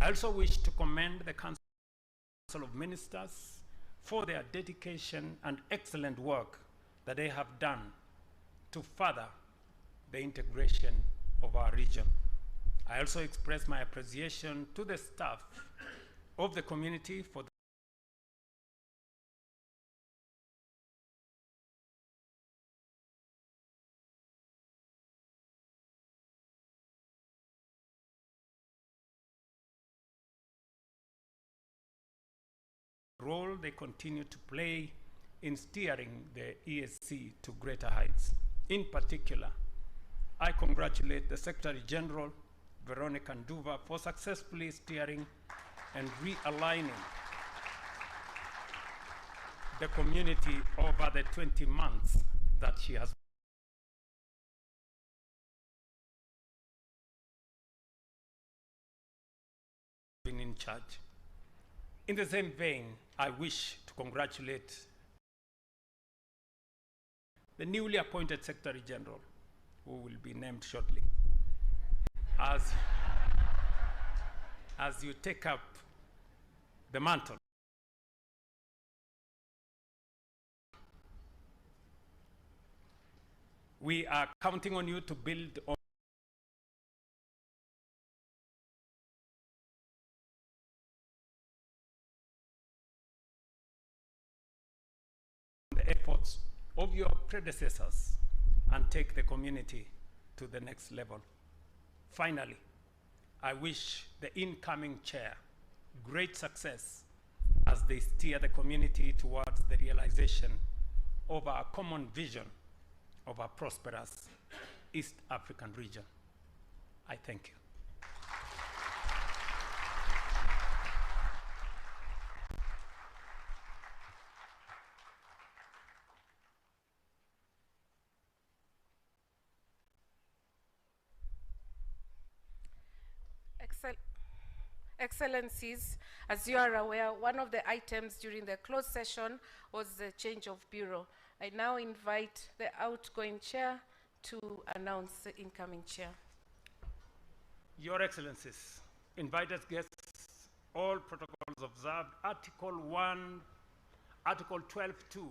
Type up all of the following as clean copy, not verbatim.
I also wish to commend the Council of Ministers for their dedication and excellent work that they have done to further the integration of our region. I also express my appreciation to the staff of the community for the role they continue to play in steering the EAC to greater heights. In particular, I congratulate the Secretary General, Veronica Nduva, for successfully steering and realigning the community over the 20 months that she has been in charge. In the same vein, I wish to congratulate the newly appointed Secretary General, who will be named shortly, as you take up the mantle. We are counting on you to build on the efforts of your predecessors and take the community to the next level. Finally, I wish the incoming chair great success as they steer the community towards the realization of our common vision of a prosperous East African region. I thank you. Excellencies, as you are aware, one of the items during the closed session was the change of bureau. I now invite the outgoing chair to announce the incoming chair. Your Excellencies, invited guests, all protocols observed, Article 12.2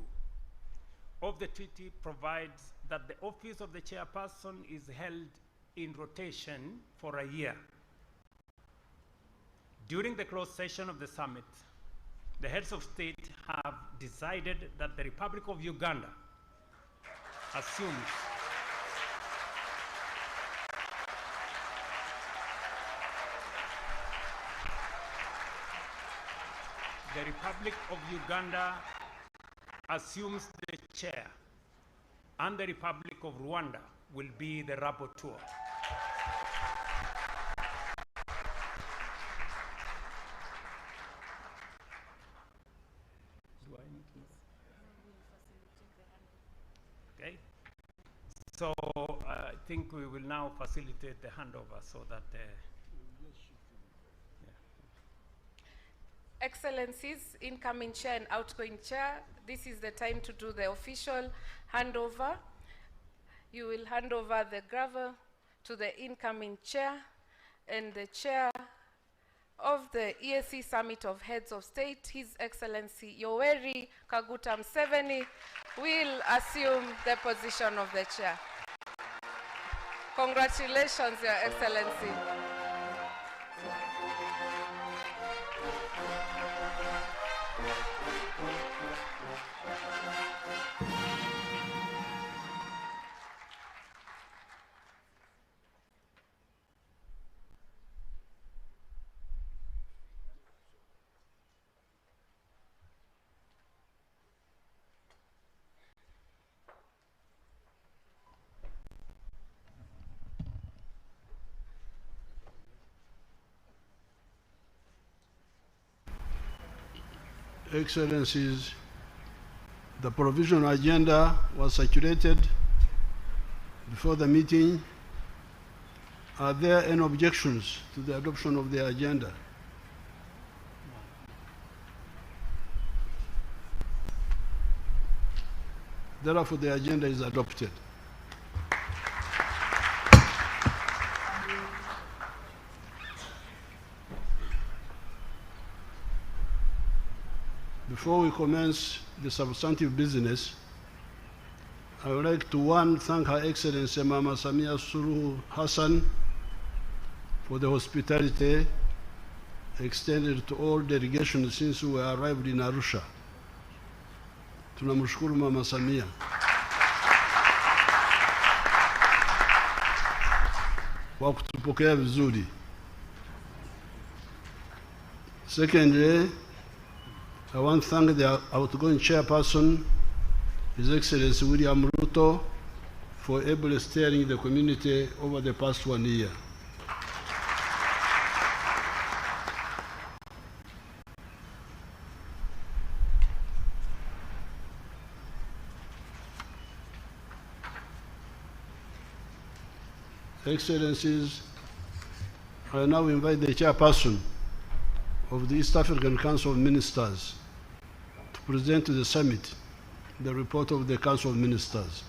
of the treaty provides that the office of the chairperson is held in rotation for a year. During the closed session of the summit, the heads of state have decided that the Republic of Uganda assumes the chair, and the Republic of Rwanda will be the rapporteur. Okay, so I think we will now facilitate the handover so that Excellencies, incoming chair and outgoing chair, this is the time to do the official handover. You will hand over the gavel to the incoming chair, and the chair of the EAC Summit of Heads of State, His Excellency Yoweri Kaguta Museveni, will assume the position of the chair. Congratulations, Your Excellency. Excellencies, the provisional agenda was circulated before the meeting. Are there any objections to the adoption of the agenda? Therefore, the agenda is adopted. Before we commence the substantive business, I would like to thank Her Excellency Mama Samia Suluhu Hassan for the hospitality extended to all delegations since we arrived in Arusha. Tunamshukuru Mama Samia. Kwa kutupokea vizuri. Secondly, I want to thank the outgoing chairperson, His Excellency William Ruto, for ably steering the community over the past 1 year. Excellencies, I now invite the chairperson of the East African Council of Ministers to present to the summit the report of the Council of Ministers.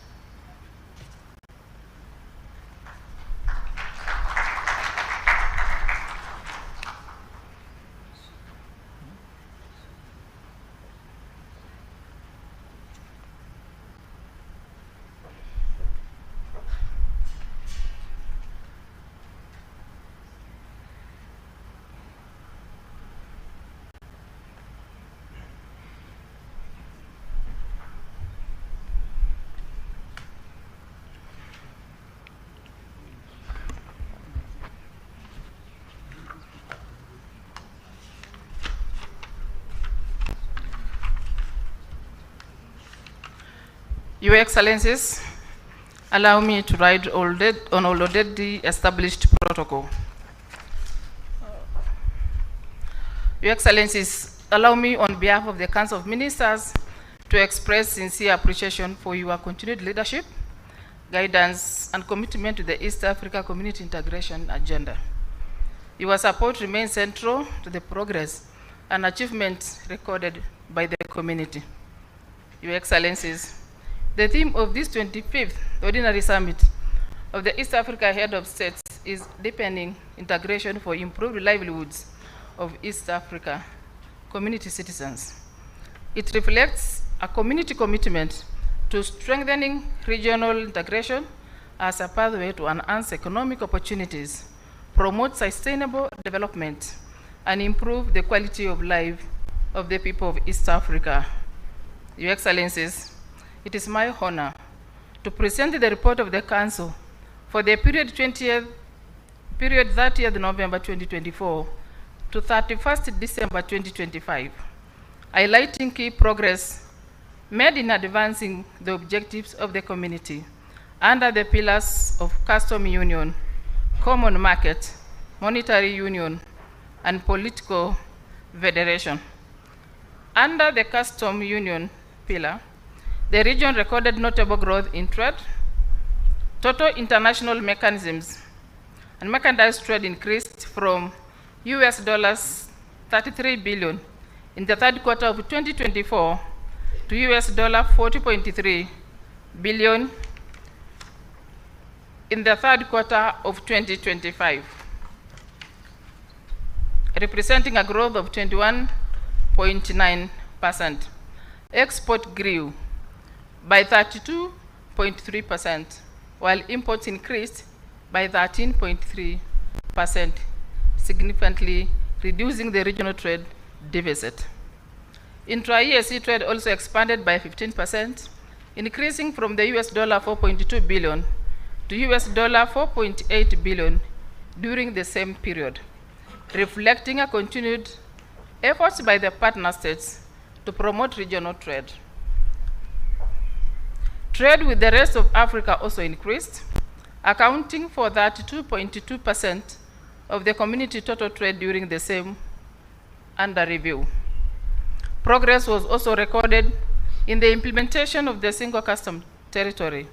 Your Excellencies, allow me to write on already established protocol. Your Excellencies, allow me on behalf of the Council of Ministers to express sincere appreciation for your continued leadership, guidance, and commitment to the East Africa Community Integration Agenda. Your support remains central to the progress and achievements recorded by the community. Your Excellencies, the theme of this 25th Ordinary Summit of the East Africa Head of States is deepening integration for improved livelihoods of East Africa community citizens. It reflects a community commitment to strengthening regional integration as a pathway to enhance economic opportunities, promote sustainable development, and improve the quality of life of the people of East Africa. Your Excellencies, it is my honor to present the report of the Council for the period 30th November 2024 to 31st December 2025, highlighting key progress made in advancing the objectives of the community under the pillars of custom union, common market, monetary union, and political federation. Under the custom union pillar, the region recorded notable growth in trade. Total international mechanisms and mechanized trade increased from $33 billion in the third quarter of 2024 to $40.3 billion in the third quarter of 2025, representing a growth of 21.9%. Export grew by 32.3%, while imports increased by 13.3%, significantly reducing the regional trade deficit. Intra-EAC trade also expanded by 15%, increasing from the $4.2 billion to $4.8 billion during the same period, reflecting a continued efforts by the partner states to promote regional trade. Trade with the rest of Africa also increased, accounting for 32.2% of the community total trade during the same under review. Progress was also recorded in the implementation of the single custom territory,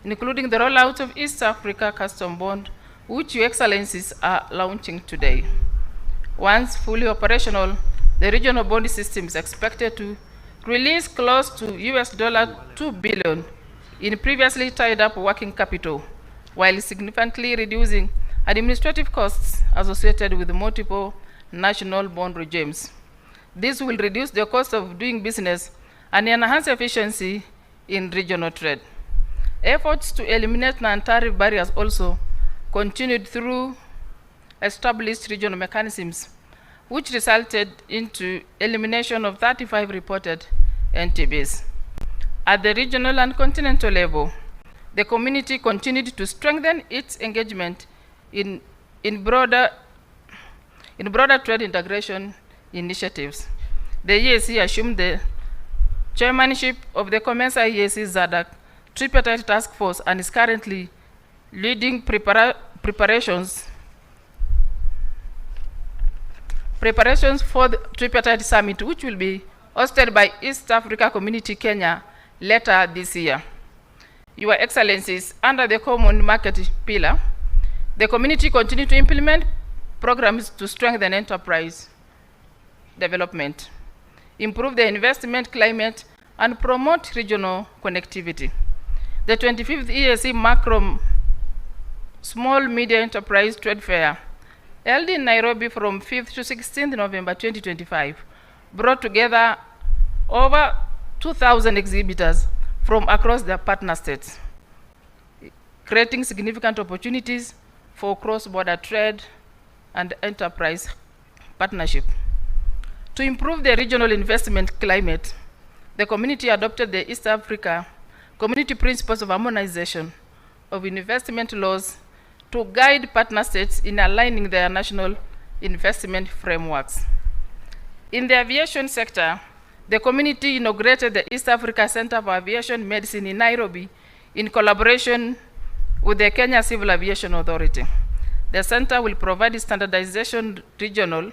including the rollout of East Africa Custom Bond, which Your Excellencies are launching today. Once fully operational, the regional bond system is expected to release close to $2 billion in previously tied up working capital, while significantly reducing administrative costs associated with multiple national bond regimes. This will reduce the cost of doing business and enhance efficiency in regional trade. Efforts to eliminate non-tariff barriers also continued through established regional mechanisms, which resulted into elimination of 35 reported NTBs. At the regional and continental level, the community continued to strengthen its engagement in broader trade integration initiatives. The EAC assumed the chairmanship of the COMESA EAC ZADAC tripartite task force and is currently leading preparations for the tripartite summit, which will be hosted by East Africa Community Kenya later this year. Your Excellencies, under the Common Market pillar, the community continues to implement programs to strengthen enterprise development, improve the investment climate, and promote regional connectivity. The 25th EAC Macro Small Media Enterprise Trade Fair, held in Nairobi from 5th to 16th November 2025, brought together over 2,000 exhibitors from across the partner states, creating significant opportunities for cross-border trade and enterprise partnership. To improve the regional investment climate, the community adopted the East Africa Community Principles of Harmonization of Investment Laws to guide partner states in aligning their national investment frameworks. In the aviation sector, the community inaugurated the East Africa Center for Aviation Medicine in Nairobi in collaboration with the Kenya Civil Aviation Authority. The center will provide standardization regional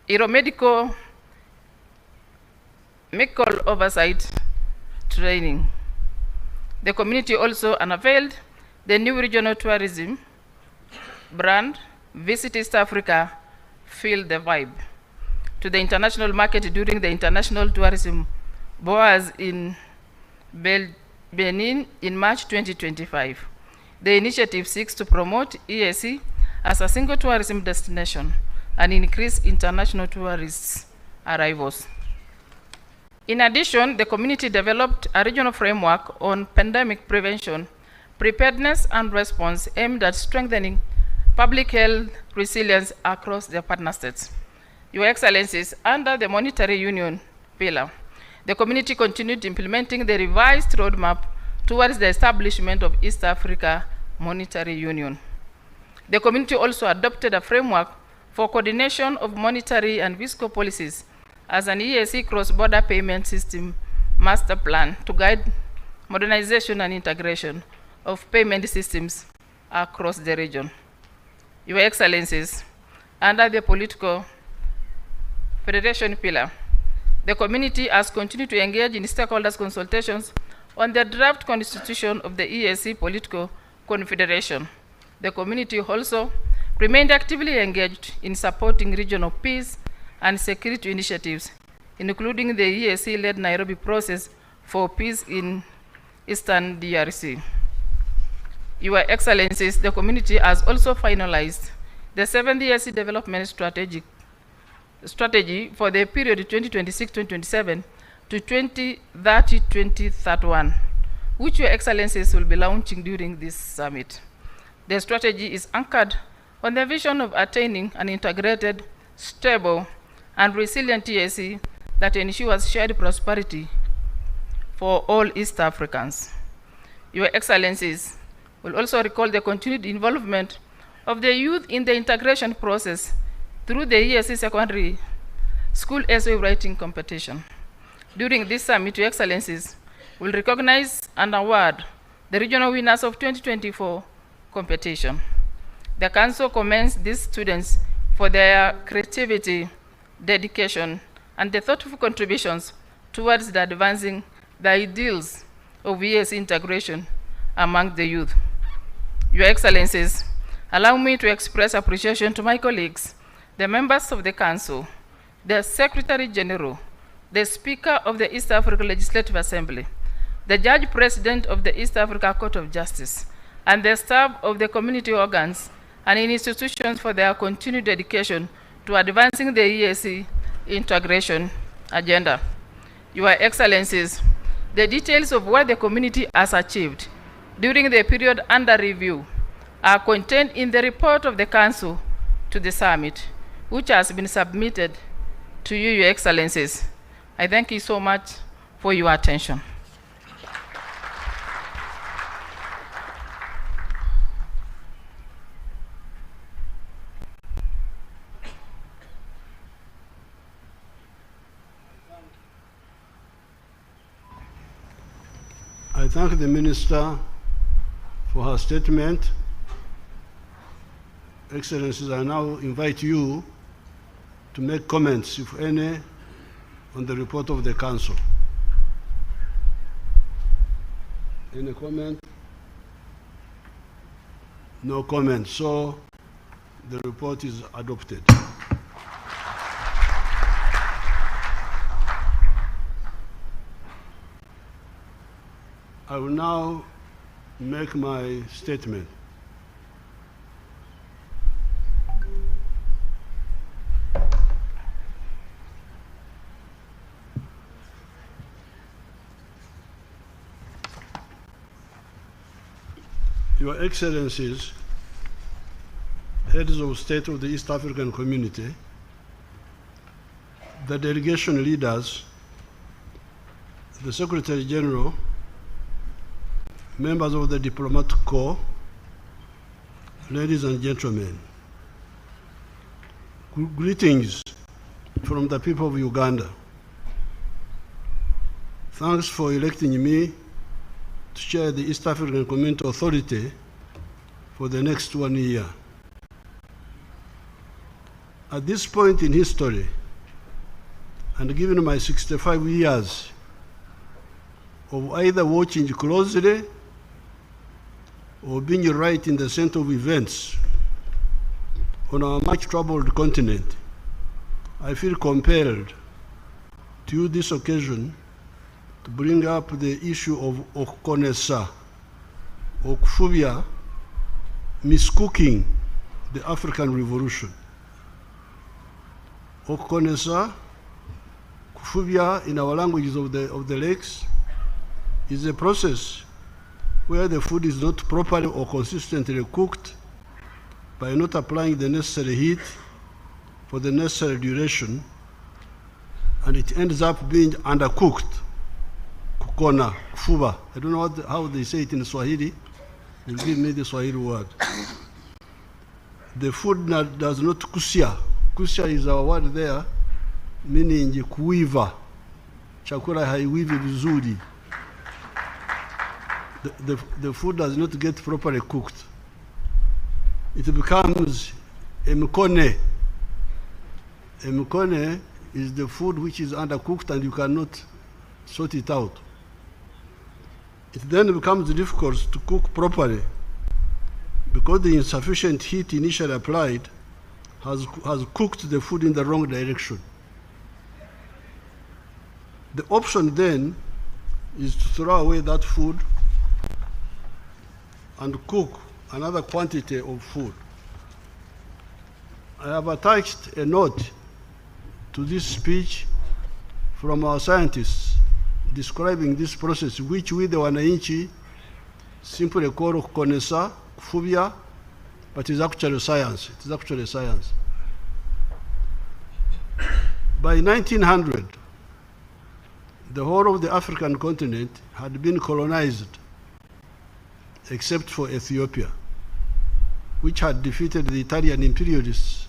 aeromedical medical oversight training. The community also unveiled the new regional tourism brand, Visit East Africa, Feel the Vibe, to the international market during the International Tourism Boas in Benin in March 2025. The initiative seeks to promote EAC as a single tourism destination and increase international tourists' arrivals. In addition, the community developed a regional framework on pandemic prevention, preparedness, and response aimed at strengthening public health resilience across the partner states. Your Excellencies, under the Monetary Union pillar, the community continued implementing the revised roadmap towards the establishment of East Africa Monetary Union. The community also adopted a framework for coordination of monetary and fiscal policies as an EAC cross-border payment system master plan to guide modernization and integration of payment systems across the region. Your Excellencies, under the political federation pillar, the community has continued to engage in stakeholders consultations on the draft constitution of the EAC Political Confederation. The community also remained actively engaged in supporting regional peace and security initiatives, including the EAC-led Nairobi process for peace in Eastern DRC. Your Excellencies, the community has also finalized the 7th EAC Development Strategy for the period 2026-2027 to 2030-2031, which Your Excellencies will be launching during this summit. The strategy is anchored on the vision of attaining an integrated, stable, and resilient EAC that ensures shared prosperity for all East Africans. Your Excellencies will also recall the continued involvement of the youth in the integration process through the EAC Secondary School essay writing competition. During this summit, Your Excellencies will recognize and award the regional winners of 2024 competition. The Council commends these students for their creativity, dedication, and the thoughtful contributions towards the advancing the ideals of EAC integration among the youth. Your Excellencies, allow me to express appreciation to my colleagues, the members of the Council, the Secretary General, the Speaker of the East Africa Legislative Assembly, the Judge President of the East Africa Court of Justice, and the staff of the community organs and institutions for their continued dedication to advancing the EAC integration agenda. Your Excellencies, the details of what the community has achieved during the period under review are contained in the report of the Council to the Summit, which has been submitted to you, Your Excellencies. I thank you so much for your attention. I thank the Minister for her statement. Excellencies, I now invite you to make comments, if any, on the report of the Council. Any comment? No comment. So the report is adopted. I will now make my statement. Your Excellencies, heads of state of the East African Community, the delegation leaders, the Secretary General, members of the diplomatic corps, ladies and gentlemen, greetings from the people of Uganda. Thanks for electing me to chair the East African Community Authority for the next 1 year. At this point in history, and given my 65 years of either watching closely or being right in the center of events on our much troubled continent, I feel compelled to use this occasion to bring up the issue of Okonesa, or Kufubia, miscooking the African Revolution. Okonesa, Kufubia in our languages of the lakes, is a process where the food is not properly or consistently cooked by not applying the necessary heat for the necessary duration, and it ends up being undercooked. Kukona, kufuba. I don't know how they say it in Swahili. They'll give me the Swahili word. The food does not kusia. Kusia is our word there, meaning kuiva. Chakula haiwivi vizuri. The food does not get properly cooked. It becomes emkone. Emkone is the food which is undercooked and you cannot sort it out. It then becomes difficult to cook properly because the insufficient heat initially applied has cooked the food in the wrong direction. The option then is to throw away that food and cook another quantity of food. I have attached a note to this speech from our scientists describing this process, which we, the Wananchi, simply call Konesa, Kufubia, but it's actually science. It is actually science. By 1900, the whole of the African continent had been colonized, except for Ethiopia, which had defeated the Italian imperialists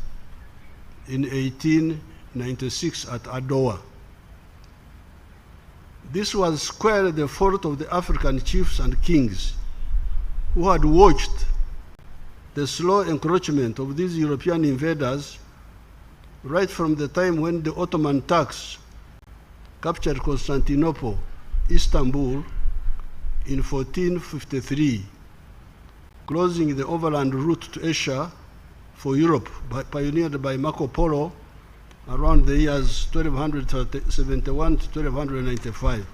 in 1896 at Adowa. This was squarely the fault of the African chiefs and kings who had watched the slow encroachment of these European invaders right from the time when the Ottoman Turks captured Constantinople, Istanbul, in 1453, closing the overland route to Asia for Europe, pioneered by Marco Polo around the years 1271 to 1295.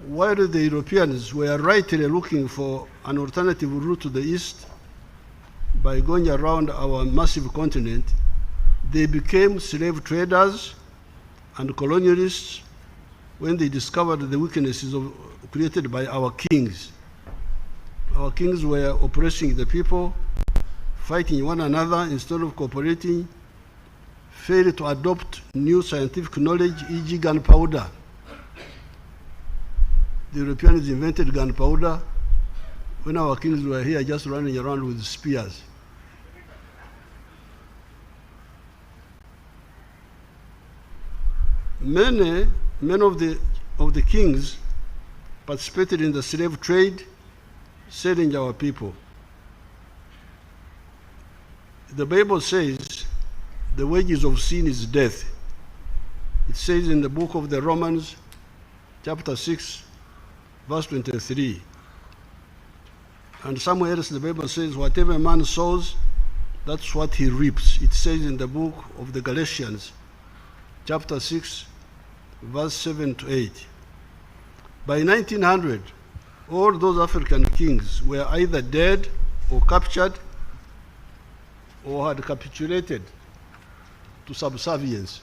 While the Europeans were rightly looking for an alternative route to the east by going around our massive continent, They became slave traders and colonialists when they discovered the weaknesses created by our kings. Our kings were oppressing the people, fighting one another instead of cooperating, failed to adopt new scientific knowledge, e.g. gunpowder. The Europeans invented gunpowder when our kings were here just running around with spears. Many of the kings participated in the slave trade, selling our people. The Bible says the wages of sin is death. It says in the book of the Romans, chapter 6, verse 23. And somewhere else the Bible says, whatever a man sows, that's what he reaps. It says in the book of the Galatians, chapter 6, verse 7 to 8. By 1900, all those African kings were either dead or captured or had capitulated to subservience.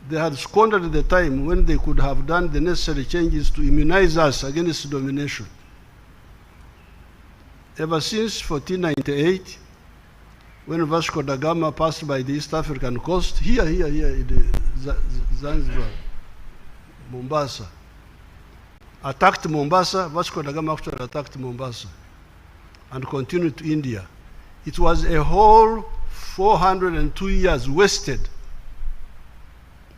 They had squandered the time when they could have done the necessary changes to immunize us against domination. Ever since 1498, when Vasco da Gama passed by the East African coast, here in Zanzibar, Mombasa, attacked Mombasa, Vasco da Gama actually attacked Mombasa and continued to India. It was a whole 402 years wasted.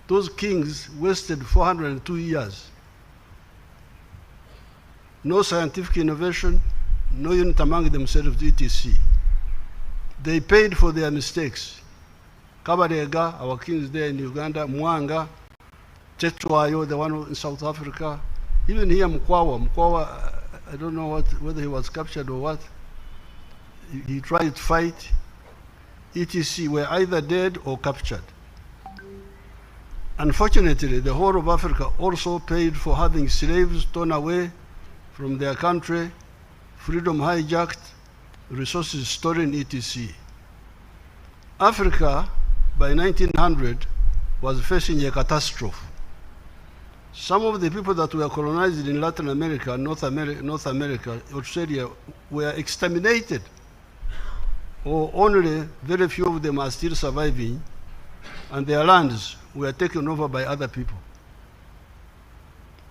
Those kings wasted 402 years. No scientific innovation, no unit among themselves, etc. They paid for their mistakes. Kabarega, our kings there in Uganda, Mwanga, Chetwayo, the one in South Africa, even here Mkwawa, I don't know whether he was captured or what. He tried to fight, etc. were either dead or captured. Unfortunately, the whole of Africa also paid for having slaves torn away from their country, freedom hijacked, resources stolen, etc. Africa, by 1900, was facing a catastrophe. Some of the people that were colonized in Latin America, North America, Australia, were exterminated, or only very few of them are still surviving, and their lands were taken over by other people.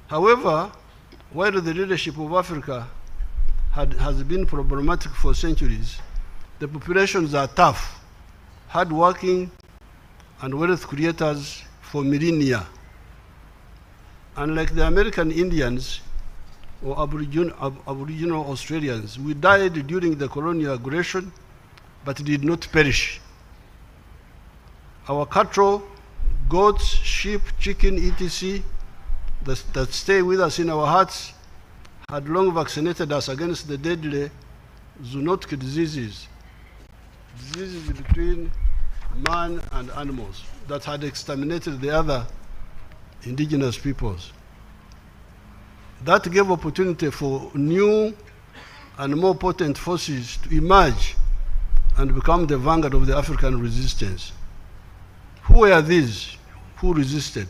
However, while the leadership of Africa has been problematic for centuries, the populations are tough, hardworking, and wealth creators for millennia. Unlike the American Indians or Aboriginal Australians, we died during the colonial aggression, but did not perish. Our cattle, goats, sheep, chicken, etc., that stay with us in our hearts, had long vaccinated us against the deadly zoonotic diseases between man and animals that had exterminated the other indigenous peoples. That gave opportunity for new and more potent forces to emerge and become the vanguard of the African resistance. Who were these who resisted?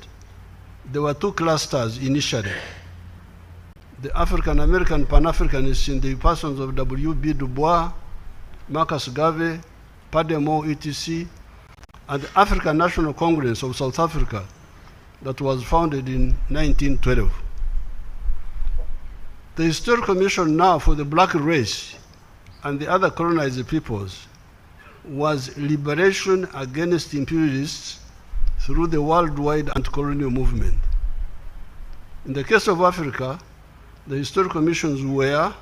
There were two clusters initially. The African-American Pan-Africanists in the persons of W.B. Du Bois, Marcus Garvey, Pademore, etc., and the African National Congress of South Africa that was founded in 1912. The Historical Mission now for the black race and the other colonized peoples was liberation against imperialists through the worldwide anti-colonial movement. In the case of Africa, the historical missions were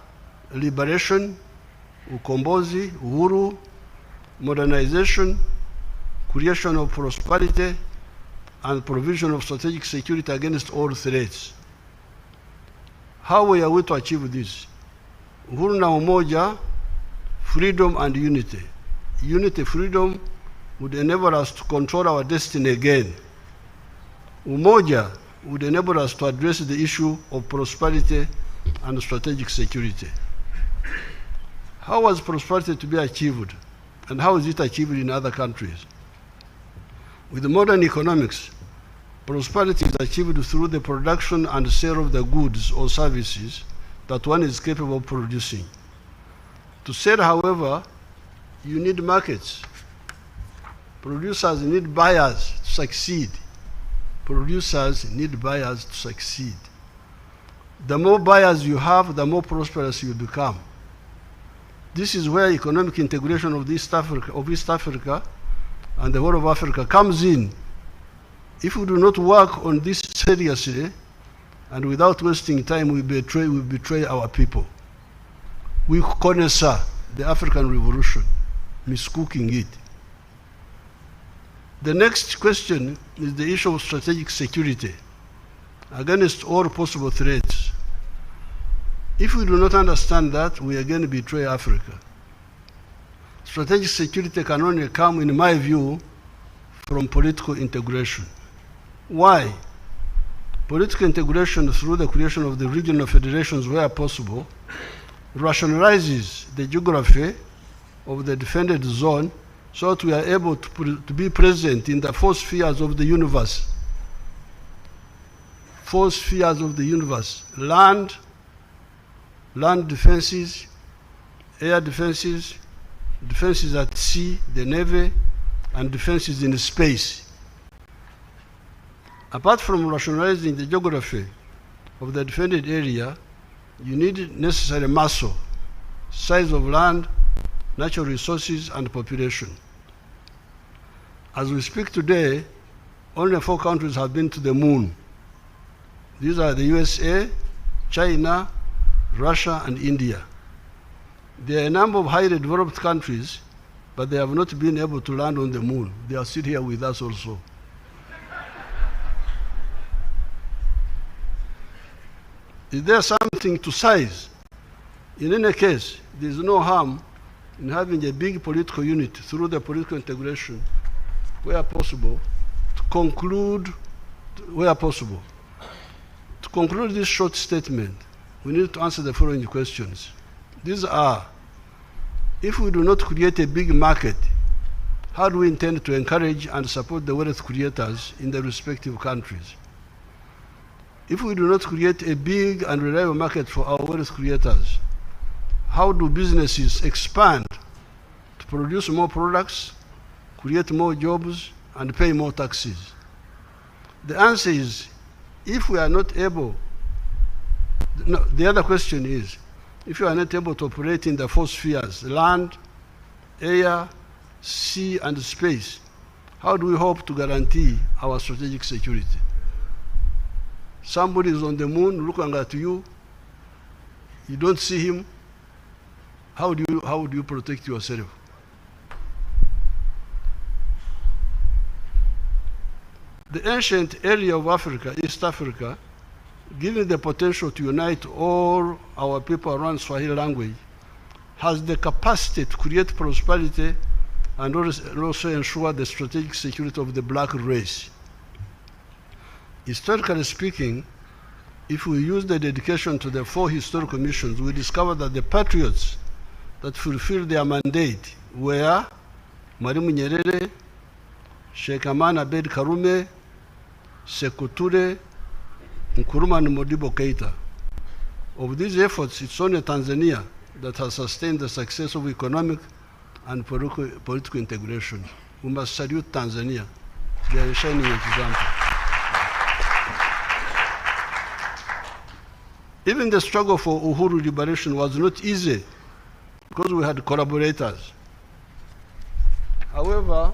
liberation, ukombozi, uhuru, modernization, creation of prosperity, and provision of strategic security against all threats. How were we to achieve this? Uhuru na umoja, freedom and unity. Unity, freedom would enable us to control our destiny again. Umoja would enable us to address the issue of prosperity and strategic security. How was prosperity to be achieved? and how is it achieved in other countries? With modern economics, prosperity is achieved through the production and sale of the goods or services that one is capable of producing. To sell, however, you need markets. Producers need buyers to succeed. Producers need buyers to succeed. The more buyers you have, the more prosperous you become. This is where economic integration of East Africa and the whole of Africa comes in. If we do not work on this seriously and without wasting time, we betray our people. We connoisseur the African Revolution, miscooking it. The next question is the issue of strategic security against all possible threats. If we do not understand that, we again betray Africa. Strategic security can only come, in my view, from political integration. Why? Political integration through the creation of the regional federations where possible rationalizes the geography of the defended zone so that we are able to be present in the four spheres of the universe. Four spheres of the universe: land defenses, air defenses, defenses at sea, the navy, and defenses in space. Apart from rationalizing the geography of the defended area, you need necessary muscle, size of land, natural resources, and population. As we speak today, only 4 countries have been to the moon. These are the USA, China, Russia, and India. There are a number of highly developed countries, but they have not been able to land on the moon. They are still here with us also. Is there something to size? In any case, there is no harm in having a big political unit through the political integration, where possible, to conclude this short statement, we need to answer the following questions. These are: if we do not create a big market, how do we intend to encourage and support the wealth creators in the respective countries? If we do not create a big and reliable market for our wealth creators, how do businesses expand to produce more products, create more jobs, and pay more taxes? The answer is, if we are not able, no, the other question is, if you are not able to operate in the 4 spheres, land, air, sea, and space, how do we hope to guarantee our strategic security? Somebody is on the moon looking at you, you don't see him, how do you protect yourself? The ancient area of Africa, East Africa, given the potential to unite all our people around Swahili language, has the capacity to create prosperity and also ensure the strategic security of the black race. Historically speaking, if we use the dedication to the 4 historical missions, we discover that the patriots that fulfilled their mandate were Mwalimu Nyerere, Sheikh Aman Abed Karume, Sekou Toure, Nkrumah and Modibo Keita. Of these efforts, it's only Tanzania that has sustained the success of economic and political integration. We must salute Tanzania. They are a shining example. Even the struggle for Uhuru liberation was not easy because we had collaborators. However,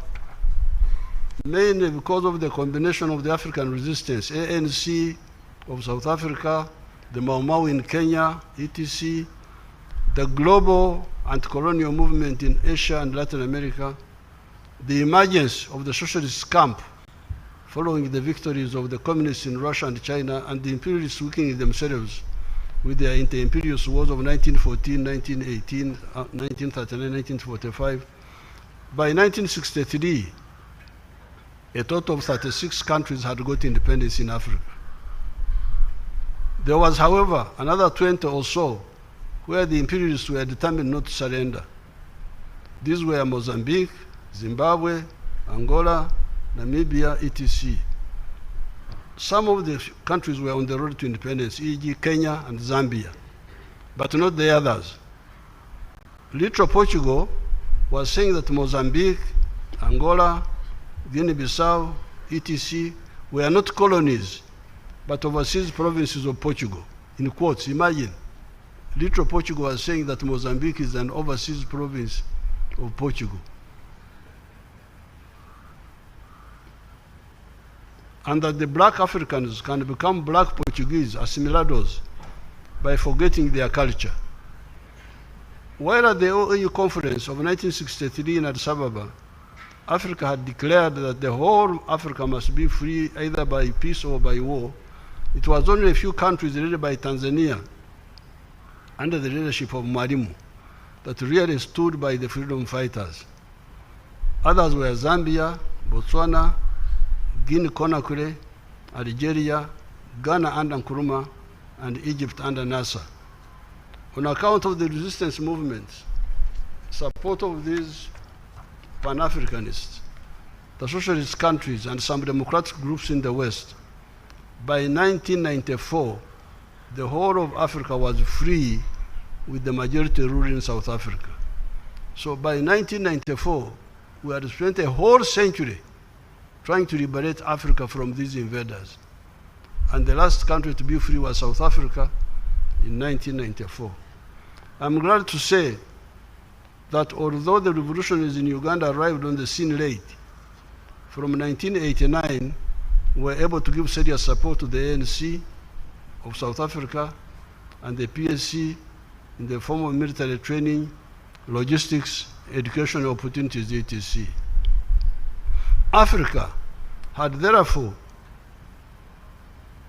mainly because of the combination of the African resistance, ANC of South Africa, the Mau Mau in Kenya, etc., the global anti-colonial movement in Asia and Latin America, the emergence of the socialist camp following the victories of the communists in Russia and China, and the imperialists weakening themselves with their inter-imperialist wars of 1914, 1918, 1939, 1945. By 1963, a total of 36 countries had got independence in Africa. There was, however, another 20 or so where the imperialists were determined not to surrender. These were Mozambique, Zimbabwe, Angola, Namibia, etc. Some of the countries were on the road to independence, e.g. Kenya and Zambia, but not the others. Little Portugal was saying that Mozambique, Angola, Guinea-Bissau, etc. were not colonies, but overseas provinces of Portugal. In quotes, imagine. Little Portugal was saying that Mozambique is an overseas province of Portugal. And that the black Africans can become black Portuguese, assimilados, by forgetting their culture. While at the OAU conference of 1963 in Addis Ababa, Africa had declared that the whole Africa must be free either by peace or by war, it was only a few countries led by Tanzania under the leadership of Mwalimu that really stood by the freedom fighters. Others were Zambia, Botswana, Guinea-Conakry, Algeria, Ghana under Nkrumah, and Egypt under Nasser. On account of the resistance movements, support of these Pan-Africanists, the socialist countries, and some democratic groups in the West, by 1994, the whole of Africa was free with the majority ruling South Africa. So by 1994, we had spent a whole century trying to liberate Africa from these invaders. And the last country to be free was South Africa in 1994. I'm glad to say that although the revolutionaries in Uganda arrived on the scene late, from 1989, we were able to give serious support to the ANC of South Africa and the PSC in the form of military training, logistics, educational opportunities, etc. Africa had therefore,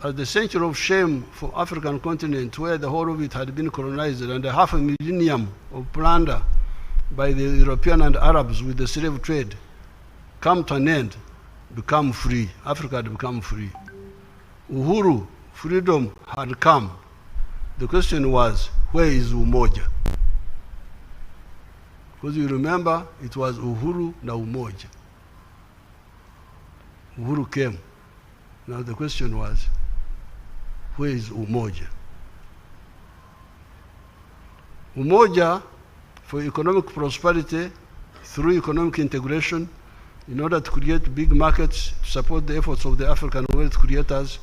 as the century of shame for African continent, where the whole of it had been colonized and a half a millennium of plunder by the European and Arabs with the slave trade, come to an end, become free. Africa had become free. Uhuru, freedom had come. The question was, where is Umoja? Because you remember, it was Uhuru na Umoja. Uhuru came. Now the question was, where is Umoja? Umoja for economic prosperity through economic integration in order to create big markets to support the efforts of the African wealth creators,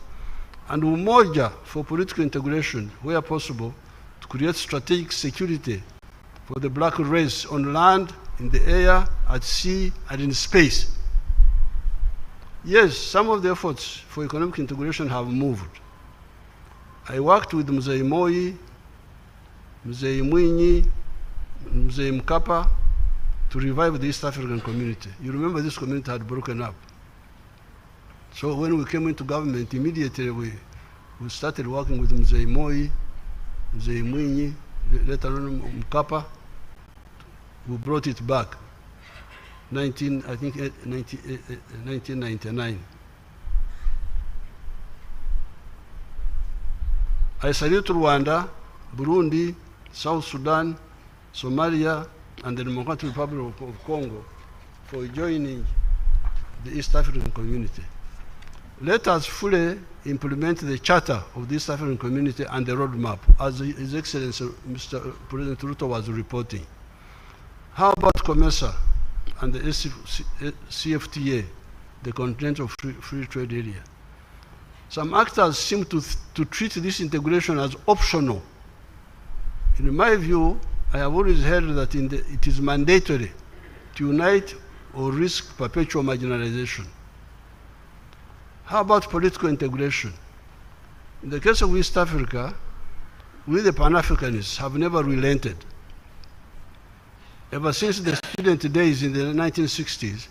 and Umoja for political integration where possible to create strategic security for the black race on land, in the air, at sea, and in space. Yes, some of the efforts for economic integration have moved. I worked with Mzee Moi, Mzee Mwinyi, Mzee Mkapa to revive the East African community. You remember this community had broken up. So when we came into government, immediately we started working with Mzee Moi, Mzee Mwinyi, later on Mkapa. We brought it back. 1999. I salute Rwanda, Burundi, South Sudan, Somalia, and the Democratic Republic of Congo for joining the East African community. Let us fully implement the charter of the East African community and the roadmap, as His Excellency Mr. President Ruto was reporting. How about COMESA and the CFTA, the Continental Free Trade Area? Some actors seem to treat this integration as optional. In my view, I have always heard that it is mandatory to unite or risk perpetual marginalization. How about political integration? In the case of East Africa, we the Pan-Africanists have never relented. Ever since the student days in the 1960s,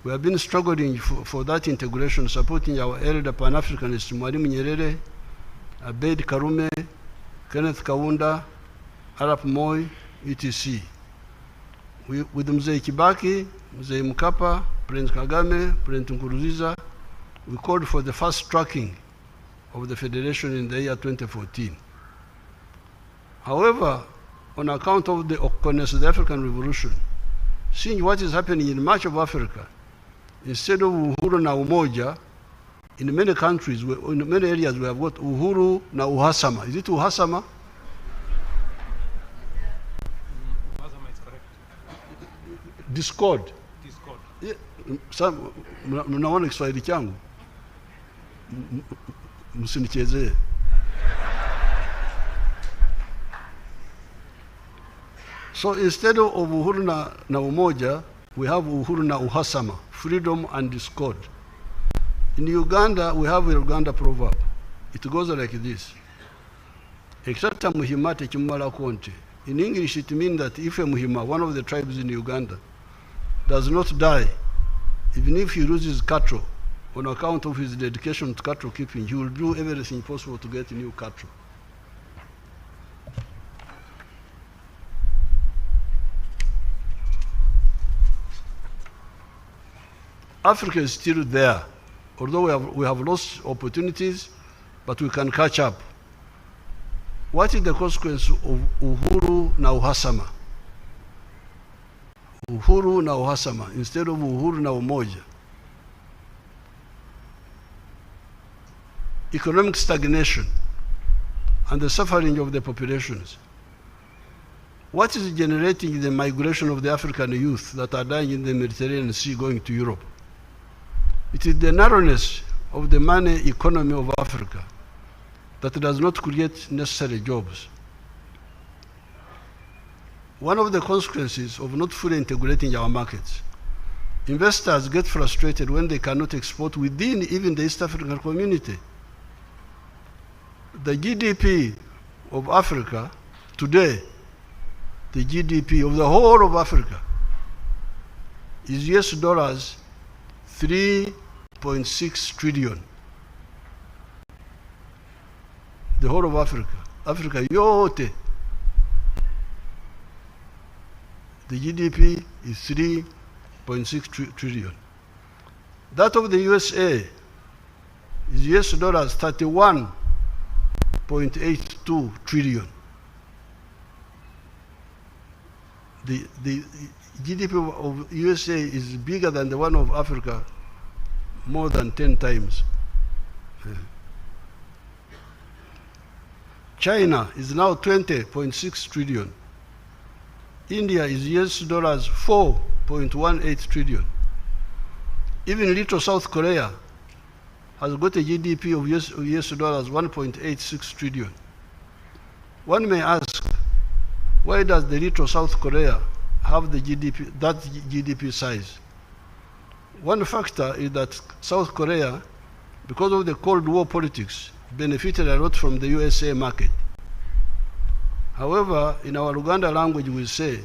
we have been struggling for that integration, supporting our elder Pan-Africanists, Mwalimu Nyerere, Abeid Karume, Kenneth Kaunda, Arap Moi, etc. With Mzee Kibaki, Mzee Mkapa, Prince Kagame, Prince Nkurunziza, we called for the fast tracking of the federation in the year 2014. However, on account of the awkwardness of the African Revolution, seeing what is happening in much of Africa, instead of uhuru na umoja, in many countries, in many areas, we have got uhuru na uhasama. Is it uhasama? Uhasama is correct. Discord. Discord. Mnaona Kiswahili changu? Msinichezee. So instead of uhuru na umoja, we have uhuru na uhasama, freedom and discord. In Uganda, we have a Uganda proverb. It goes like this. Ekitata muhima tekimumala konte. In English, it means that if a muhima, one of the tribes in Uganda, does not die, even if he loses cattle, on account of his dedication to cattle keeping, he will do everything possible to get new cattle. Africa is still there. Although we have lost opportunities, but we can catch up. What is the consequence of uhuru na uhasama? Uhuru na uhasama instead of uhuru na umoja. Economic stagnation and the suffering of the populations. What is generating the migration of the African youth that are dying in the Mediterranean Sea going to Europe? It is the narrowness of the money economy of Africa that does not create necessary jobs. One of the consequences of not fully integrating our markets, investors get frustrated when they cannot export within even the East African community. The GDP of Africa today, the GDP of the whole of Africa is US dollars 3.6 trillion. The whole of Africa. Africa yote. The GDP is 3.6 trillion. That of the USA is US dollars 31.82 trillion. The GDP of USA is bigger than the one of Africa, more than 10 times. China is now 20.6 trillion. India is US dollars 4.18 trillion. Even little South Korea has got a GDP of US dollars 1.86 trillion. One may ask, why does the little South Korea have the that GDP size? One factor is that South Korea, because of the Cold War politics, benefited a lot from the USA market. However, in our Uganda language we say,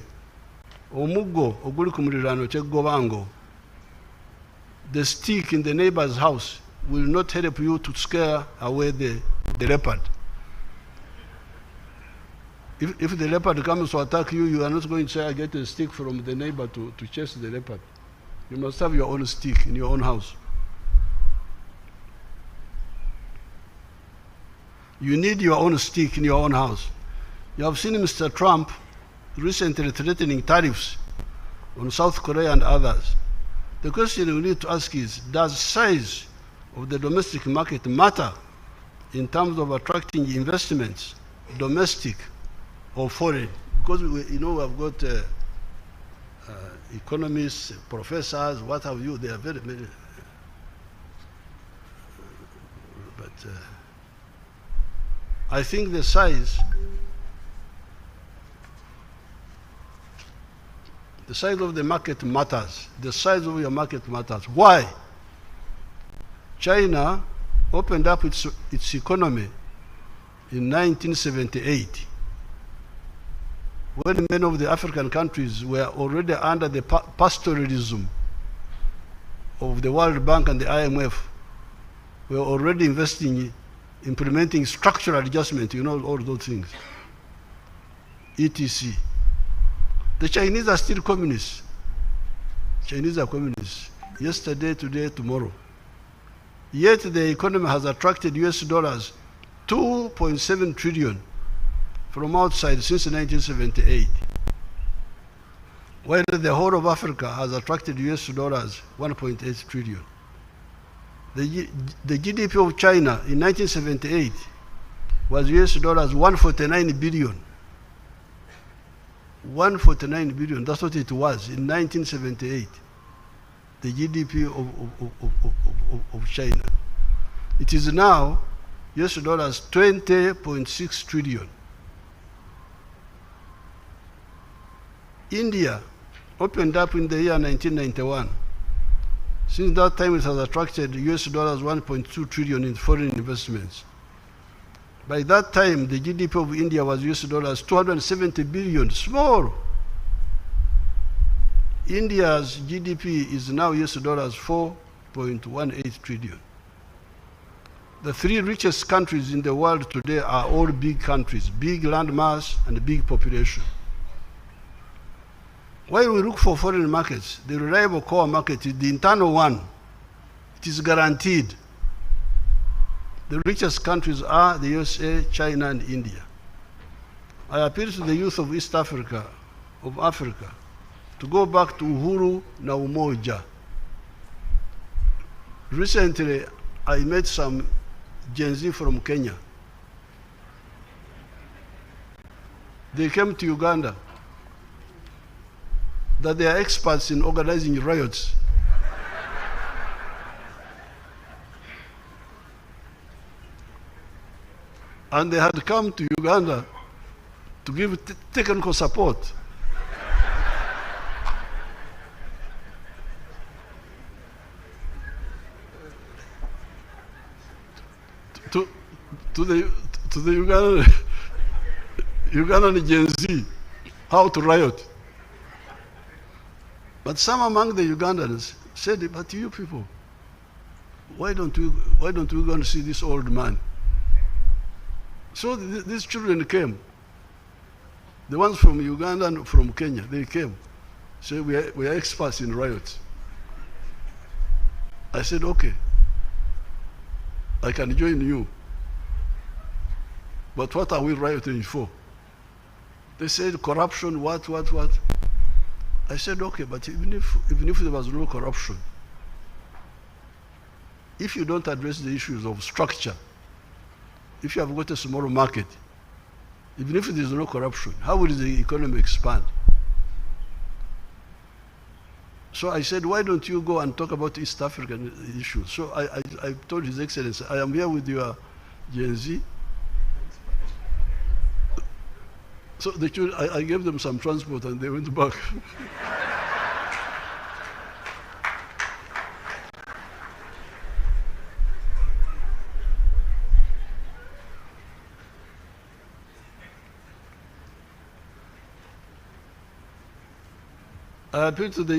Omugo oguli kumulirano chegobango. The stick in the neighbor's house will not help you to scare away the leopard. If the leopard comes to attack you, you are not going to say, I get a stick from the neighbor to chase the leopard. You must have your own stick in your own house. You need your own stick in your own house. You have seen Mr. Trump recently threatening tariffs on South Korea and others. The question we need to ask is, does size of the domestic market matter in terms of attracting investments, domestic or foreign? Because we have got economists, professors, what have you, they are very, very, but I think the size of the market matters. The size of your market matters. Why? China opened up its economy in 1978, when many of the African countries were already under the pastoralism of the World Bank and the IMF. We were already investing, implementing structural adjustment, all those things, etc. The Chinese are still communists. Chinese are communists. Yesterday, today, tomorrow. Yet the economy has attracted US dollars 2.7 trillion from outside since 1978. while the whole of Africa has attracted US dollars 1.8 trillion. The GDP of China in 1978 was US dollars 149 billion. 149 billion, that's what it was in 1978, the GDP of China. It is now US dollars 20.6 trillion. India opened up in the year 1991. Since that time, it has attracted US dollars 1.2 trillion in foreign investments. By that time, the GDP of India was US dollars 270 billion, small. India's GDP is now US dollars 4.18 trillion. The three richest countries in the world today are all big countries, big land mass and big population. While we look for foreign markets, the reliable core market is the internal one. It is guaranteed. The richest countries are the USA, China, and India. I appeal to the youth of East Africa, to go back to uhuru na umoja. Recently, I met some Gen Z from Kenya. They came to Uganda, that they are experts in organizing riots. And they had come to Uganda to give technical support. to the Ugandan Gen Z, how to riot. But some among the Ugandans said, but you people, why don't we go and see this old man? So these children came. The ones from Uganda and from Kenya, they came. Said, we are experts in riots. I said, okay, I can join you. But what are we rioting for? They said corruption, what? I said, okay, but even if there was no corruption, if you don't address the issues of structure, if you have got a small market, even if there is no corruption, how will the economy expand? So I said, why don't you go and talk about East African issues? So I told His Excellency, I am here with your Gen Z. So the children, I gave them some transport and they went back. I appeal to the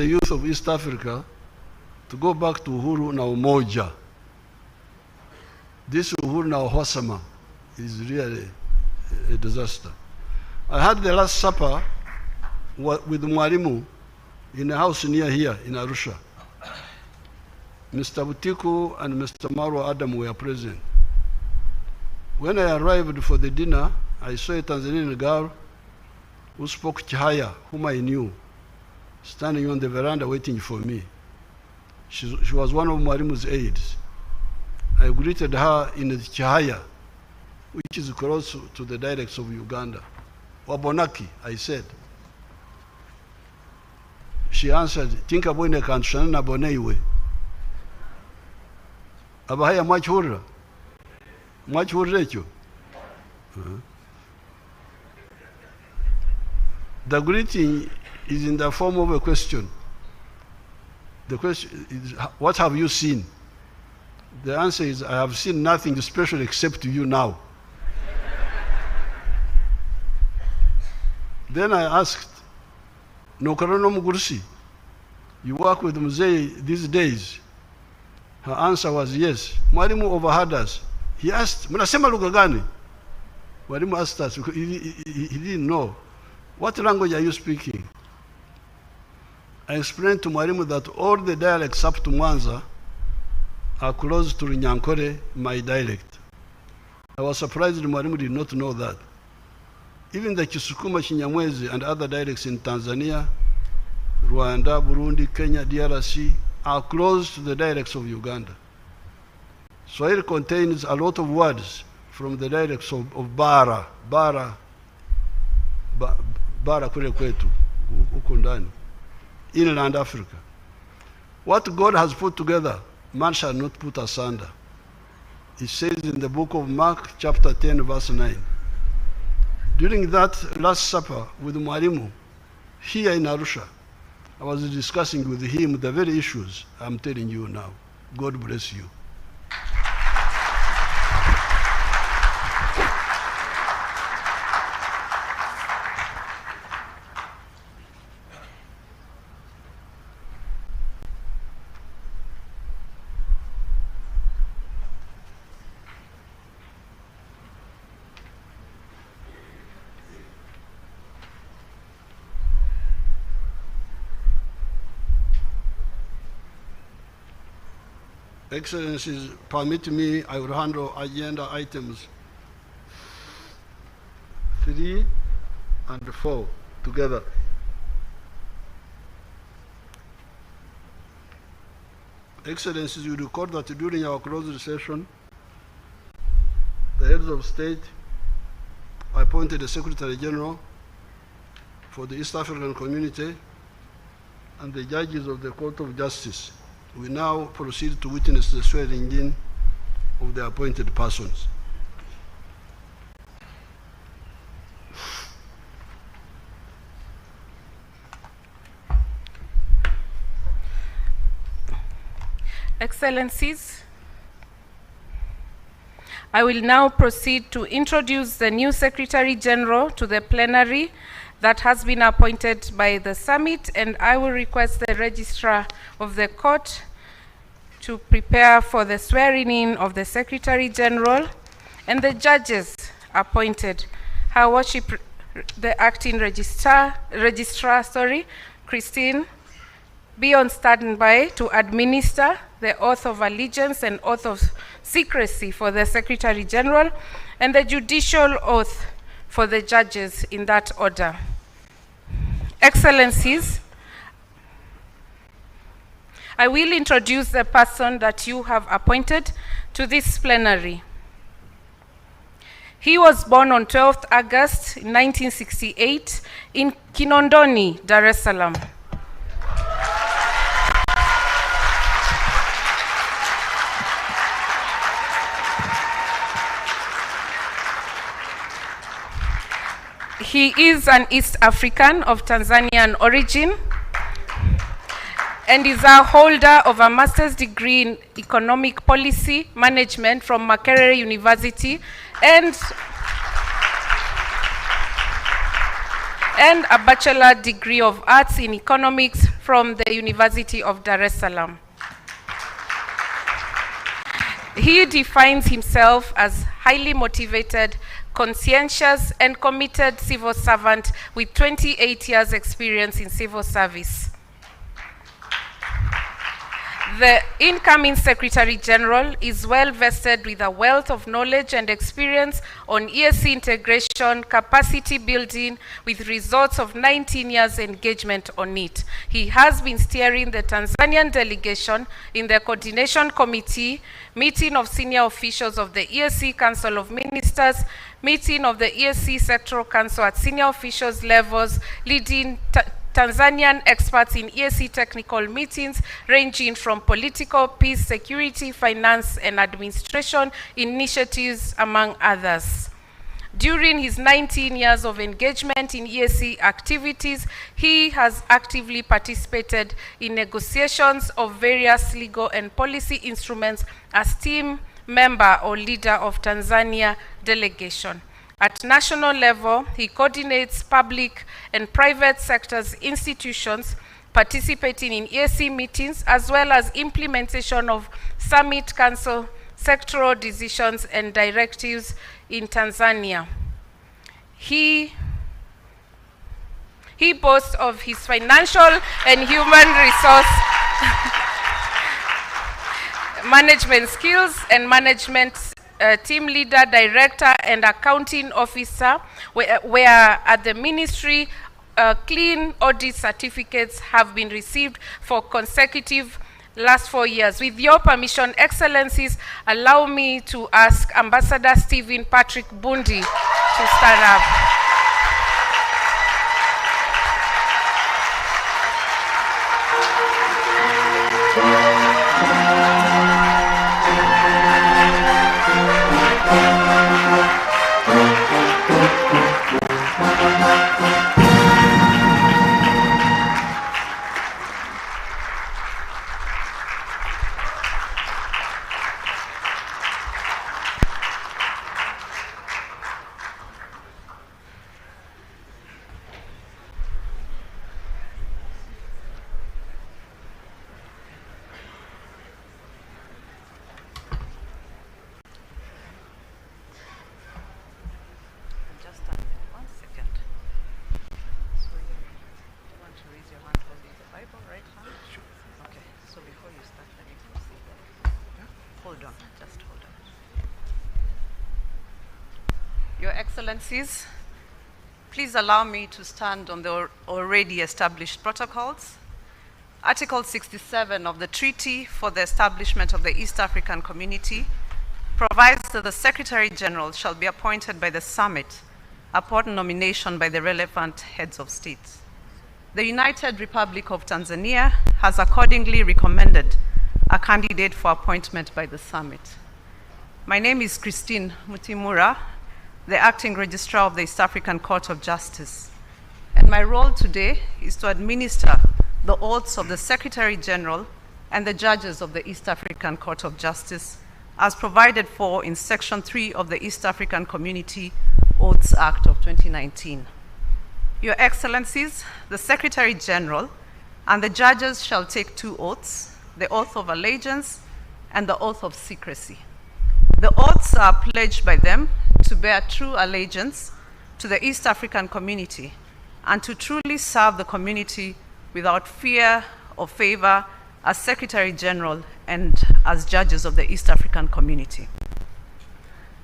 youth of East Africa to go back to uhuru na umoja. This uhuru na uhasama is really a disaster. I had the last supper with Mwalimu in a house near here in Arusha. Mr. Butiku and Mr. Marwa Adam were present. When I arrived for the dinner, I saw a Tanzanian girl who spoke Chihaya, whom I knew, standing on the veranda waiting for me. She was one of Mwalimu's aides. I greeted her in the Chihaya, which is close to the dialects of Uganda. Wabonaki, I said. She answered, Tinka boine kanshana na boneiwe. Abahaya mwachurra. Mwachurrecho. The greeting is in the form of a question. The question is, what have you seen? The answer is, I have seen nothing special except you now. Then I asked, Nokorono Mugursi, you work with Mzee these days? Her answer was yes. Mwalimu overheard us. He asked, Mnasema lugha gani? Mwalimu asked us, he didn't know. What language are you speaking? I explained to Mwalimu that all the dialects up to Mwanza are close to Runyankore, my dialect. I was surprised Mwalimu did not know that. Even the Kisukuma, Chinyamwezi, and other dialects in Tanzania, Rwanda, Burundi, Kenya, DRC are close to the dialects of Uganda. Swahili contains a lot of words from the dialects of Bara kule kwetu, huko ndani, inland Africa. What God has put together, man shall not put asunder. It says in the book of Mark, chapter 10, verse 9. During that Last Supper with Mwalimu, here in Arusha, I was discussing with him the very issues I'm telling you now. God bless you. Excellencies, permit me, I will handle agenda items 3 and 4 together. Excellencies, you recall that during our closed session, the heads of state appointed a Secretary General for the East African Community and the judges of the Court of Justice. We now proceed to witness the swearing in of the appointed persons. Excellencies, I will now proceed to introduce the new Secretary General to the plenary that has been appointed by the summit, and I will request the Registrar of the Court to prepare for the swearing-in of the Secretary General and the judges appointed. Her Worship, the Acting Registrar, Christine, be on standby to administer the oath of allegiance and oath of secrecy for the Secretary General and the judicial oath for the judges in that order. Excellencies, I will introduce the person that you have appointed to this plenary. He was born on 12th August 1968 in Kinondoni, Dar es Salaam. He is an East African of Tanzanian origin and is a holder of a master's degree in economic policy management from Makerere University and a bachelor degree of arts in economics from the University of Dar es Salaam. He defines himself as highly motivated, conscientious, and committed civil servant with 28 years experience in civil service. The incoming Secretary General is well vested with a wealth of knowledge and experience on EAC integration, capacity building, with results of 19 years engagement on it. He has been steering the Tanzanian delegation in the Coordination Committee, meeting of senior officials of the EAC Council of Ministers, meeting of the EAC Sectoral Council at senior officials levels, leading Tanzanian experts in EAC technical meetings ranging from political, peace, security, finance, and administration initiatives, among others. During his 19 years of engagement in EAC activities, he has actively participated in negotiations of various legal and policy instruments as team member or leader of Tanzania delegation. At national level, he coordinates public and private sectors institutions participating in EAC meetings, as well as implementation of summit council sectoral decisions and directives in Tanzania. He boasts of his financial and human resource management skills and management team leader, director, and accounting officer, where at the ministry, clean audit certificates have been received for consecutive last 4 years. With your permission, Excellencies, allow me to ask Ambassador Stephen Patrick Bundi to stand up. Your Excellencies, please allow me to stand on the already established protocols. Article 67 of the Treaty for the Establishment of the East African Community provides that the Secretary General shall be appointed by the Summit upon nomination by the relevant heads of states. The United Republic of Tanzania has accordingly recommended a candidate for appointment by the Summit. My name is Christine Mutimura, the Acting Registrar of the East African Court of Justice, and my role today is to administer the oaths of the Secretary General and the judges of the East African Court of Justice as provided for in Section 3 of the East African Community Oaths Act of 2019. Your Excellencies, the Secretary General and the judges shall take 2 oaths, the oath of allegiance and the oath of secrecy. The oaths are pledged by them to bear true allegiance to the East African community and to truly serve the community without fear or favor as Secretary General and as judges of the East African community.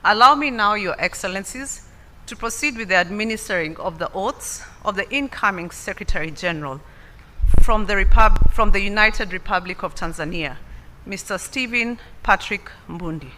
Allow me now, Your Excellencies, to proceed with the administering of the oaths of the incoming Secretary General from the United Republic of Tanzania, Mr. Stephen Patrick Mbundi.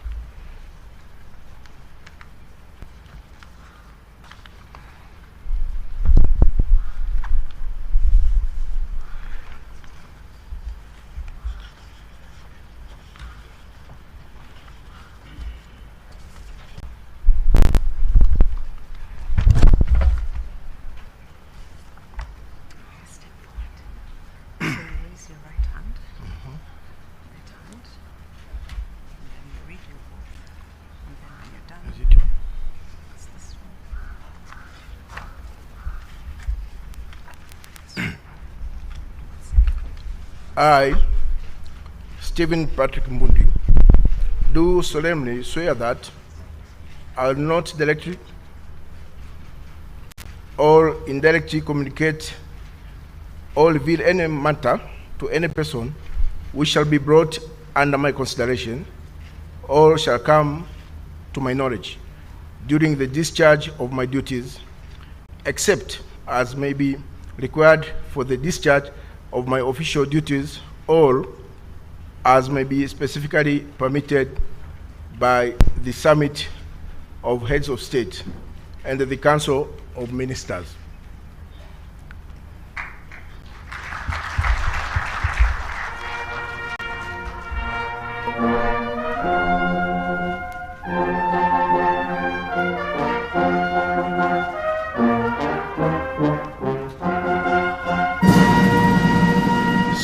I, Stephen Patrick Mbundi, do solemnly swear that I will not directly or indirectly communicate or reveal any matter to any person which shall be brought under my consideration or shall come to my knowledge during the discharge of my duties, except as may be required for the discharge of my official duties or as may be specifically permitted by the Summit of Heads of State and the Council of Ministers.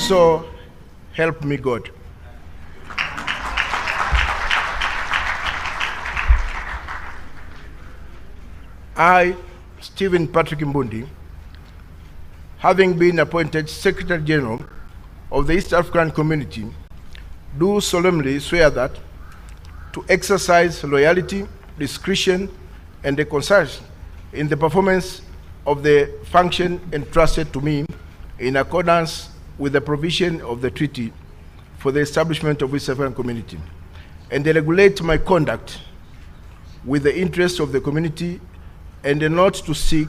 So help me God. I, Stephen Patrick Mbundi, having been appointed Secretary General of the East African Community, do solemnly swear that to exercise loyalty, discretion, and conscience in the performance of the function entrusted to me in accordance with the provision of the Treaty for the Establishment of East African Community, and regulate my conduct with the interests of the community and not to seek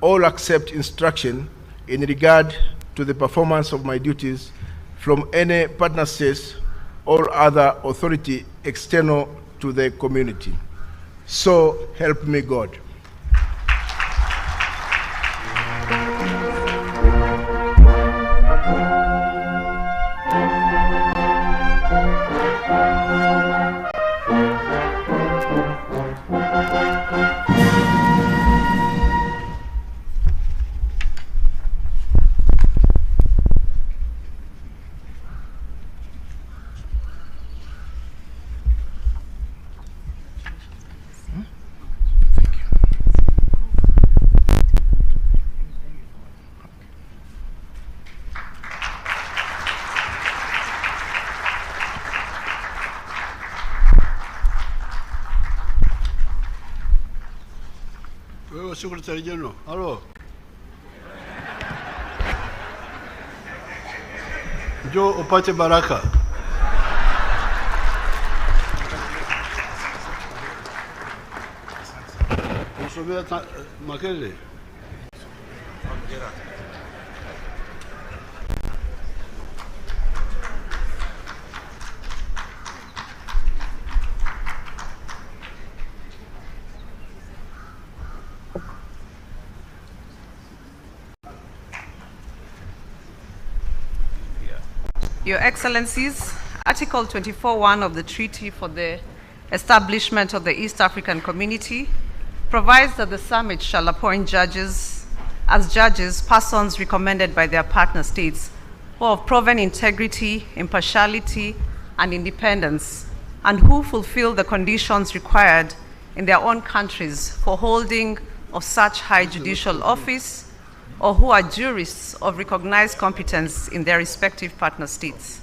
or accept instruction in regard to the performance of my duties from any partner states or other authority external to the community. So help me God. Secretary General, hello. Njoo upate baraka. Usomea Makele. Your Excellencies, Article 24.1 of the Treaty for the Establishment of the East African Community provides that the summit shall appoint judges persons recommended by their partner states who have proven integrity, impartiality, and independence, and who fulfill the conditions required in their own countries for holding of such high judicial office, or who are jurists of recognized competence in their respective partner states.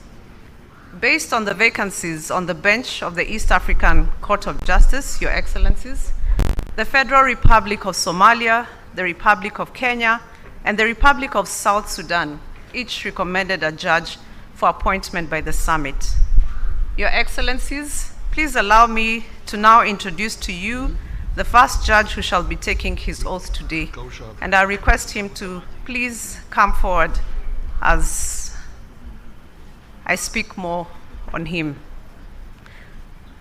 Based on the vacancies on the bench of the East African Court of Justice, Your Excellencies, the Federal Republic of Somalia, the Republic of Kenya, and the Republic of South Sudan each recommended a judge for appointment by the summit. Your Excellencies, please allow me to now introduce to you the first judge who shall be taking his oath today. And I request him to please come forward as I speak more on him.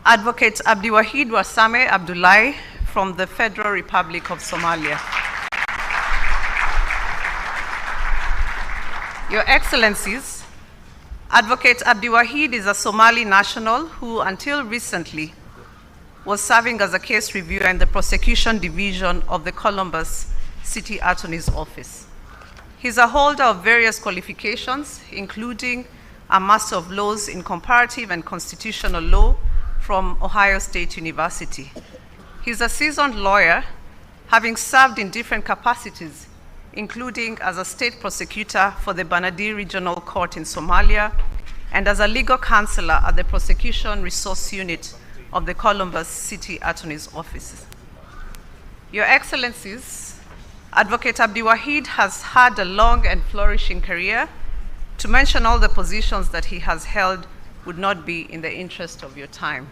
Advocate Abdiwahid Wasame Abdullahi from the Federal Republic of Somalia. Your Excellencies, Advocate Abdiwahid is a Somali national who, until recently, was serving as a case reviewer in the prosecution division of the Columbus City Attorney's Office. He's a holder of various qualifications, including a Master of Laws in Comparative and Constitutional Law from Ohio State University. He's a seasoned lawyer, having served in different capacities, including as a state prosecutor for the Banadi Regional Court in Somalia and as a legal counselor at the Prosecution Resource Unit of the Columbus City Attorney's Office. Your Excellencies, Advocate Abdiwahid has had a long and flourishing career. To mention all the positions that he has held would not be in the interest of your time.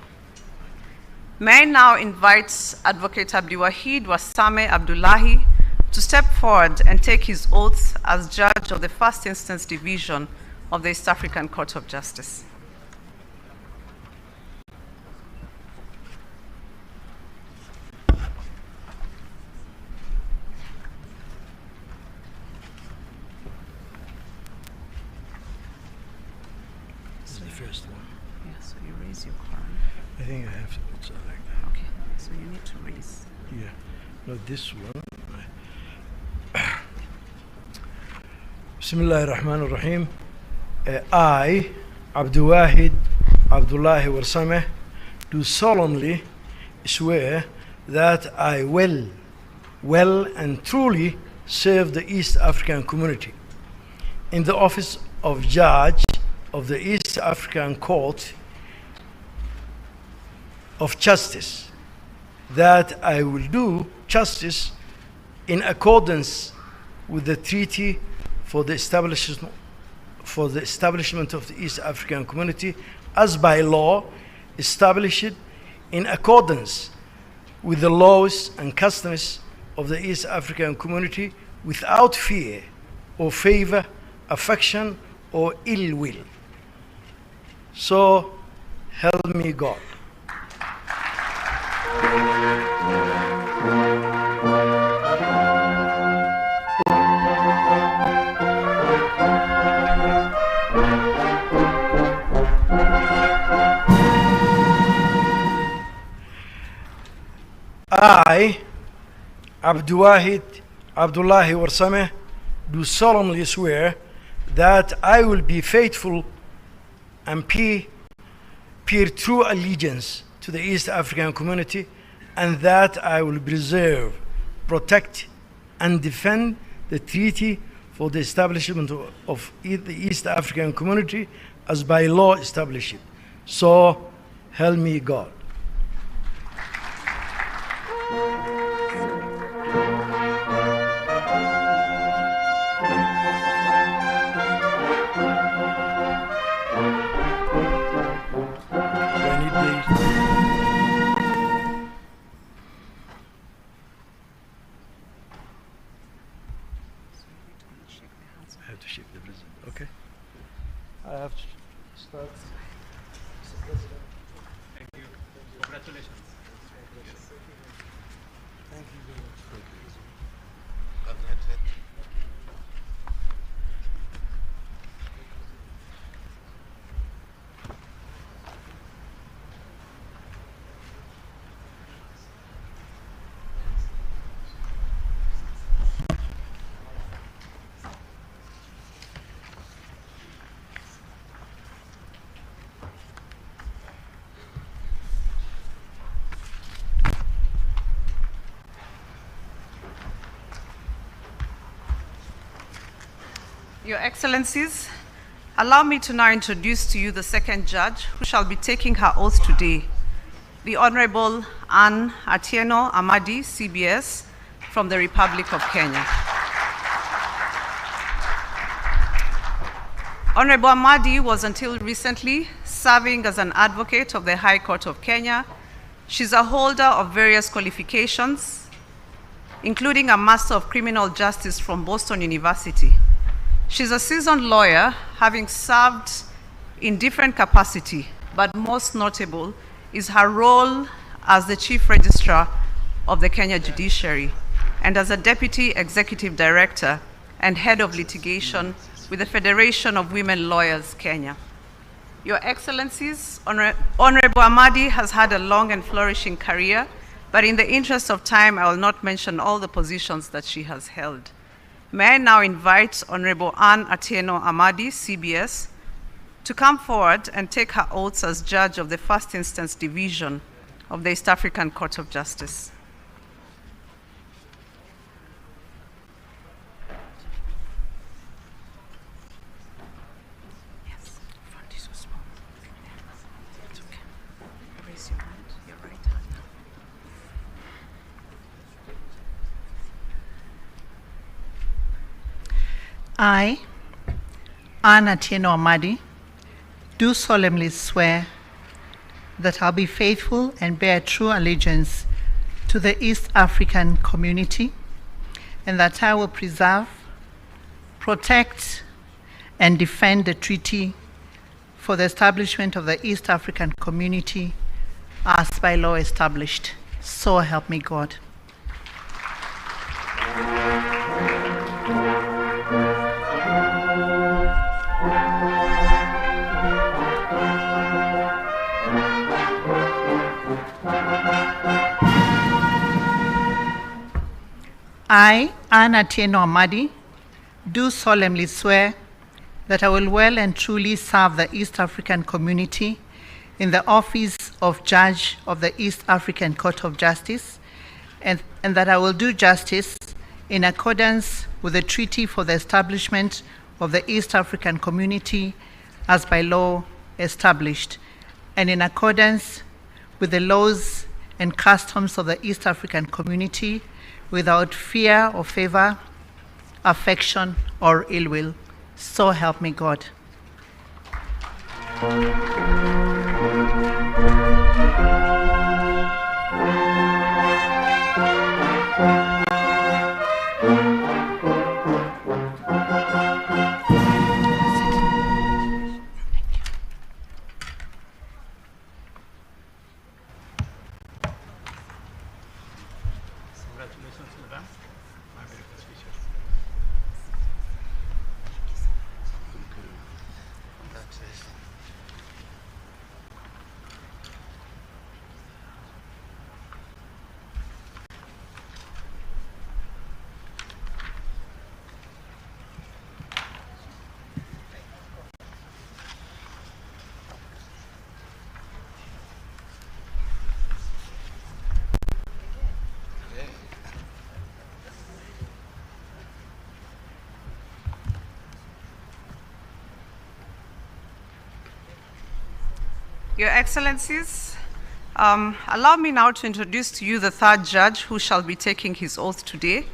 May I now invite Advocate Abdiwahid Wasame Abdullahi to step forward and take his oath as judge of the First Instance Division of the East African Court of Justice. First one. Yeah, so you raise your crown. I think I have to put something like that. Okay, so you need to raise. Yeah. No, this one. Bismillah ar-Rahman ar-Rahim. I, Abdiwahid Abdullahi Warsame, do solemnly swear that I will and truly serve the East African community in the office of Judge of the East African Court of Justice, that I will do justice in accordance with the Treaty for the establishment of the East African Community as by law established in accordance with the laws and customs of the East African community without fear or favor, affection, or ill will. So help me God. I, Abdullahi Warsame, do solemnly swear that I will be faithful and pay true allegiance to the East African community, and that I will preserve, protect, and defend the treaty for the establishment of the East African community as by law established. So help me God. I have to shake the president, okay? I have to start. Mr. President. Thank you. Congratulations. Thank you very much. Your Excellencies, allow me to now introduce to you the second judge who shall be taking her oath today, the Honorable Anne Atieno Amadi, CBS, from the Republic of Kenya. Honorable Amadi was until recently serving as an advocate of the High Court of Kenya. She's a holder of various qualifications, including a Master of Criminal Justice from Boston University. She's a seasoned lawyer, having served in different capacity, but most notable is her role as the Chief Registrar of the Kenya Judiciary and as a Deputy Executive Director and Head of Litigation with the Federation of Women Lawyers, Kenya. Your Excellencies, Honorable Amadi has had a long and flourishing career, but in the interest of time, I will not mention all the positions that she has held. May I now invite Honorable Anne Atieno Amadi, CBS, to come forward and take her oaths as judge of the First Instance Division of the East African Court of Justice. Yes, front is so small. It's okay. Raise your hand, your right hand. I, Anne Atieno Amadi, do solemnly swear that I'll be faithful and bear true allegiance to the East African community, and that I will preserve, protect, and defend the treaty for the establishment of the East African community as by law established. So help me God. I, Anne Atieno Amadi, do solemnly swear that I will well and truly serve the East African community in the office of Judge of the East African Court of Justice, and that I will do justice in accordance with the treaty for the establishment of the East African community as by law established, and in accordance with the laws and customs of the East African community, without fear or favor, affection, or ill will. So help me God. Your Excellencies, allow me now to introduce to you the third judge who shall be taking his oath today,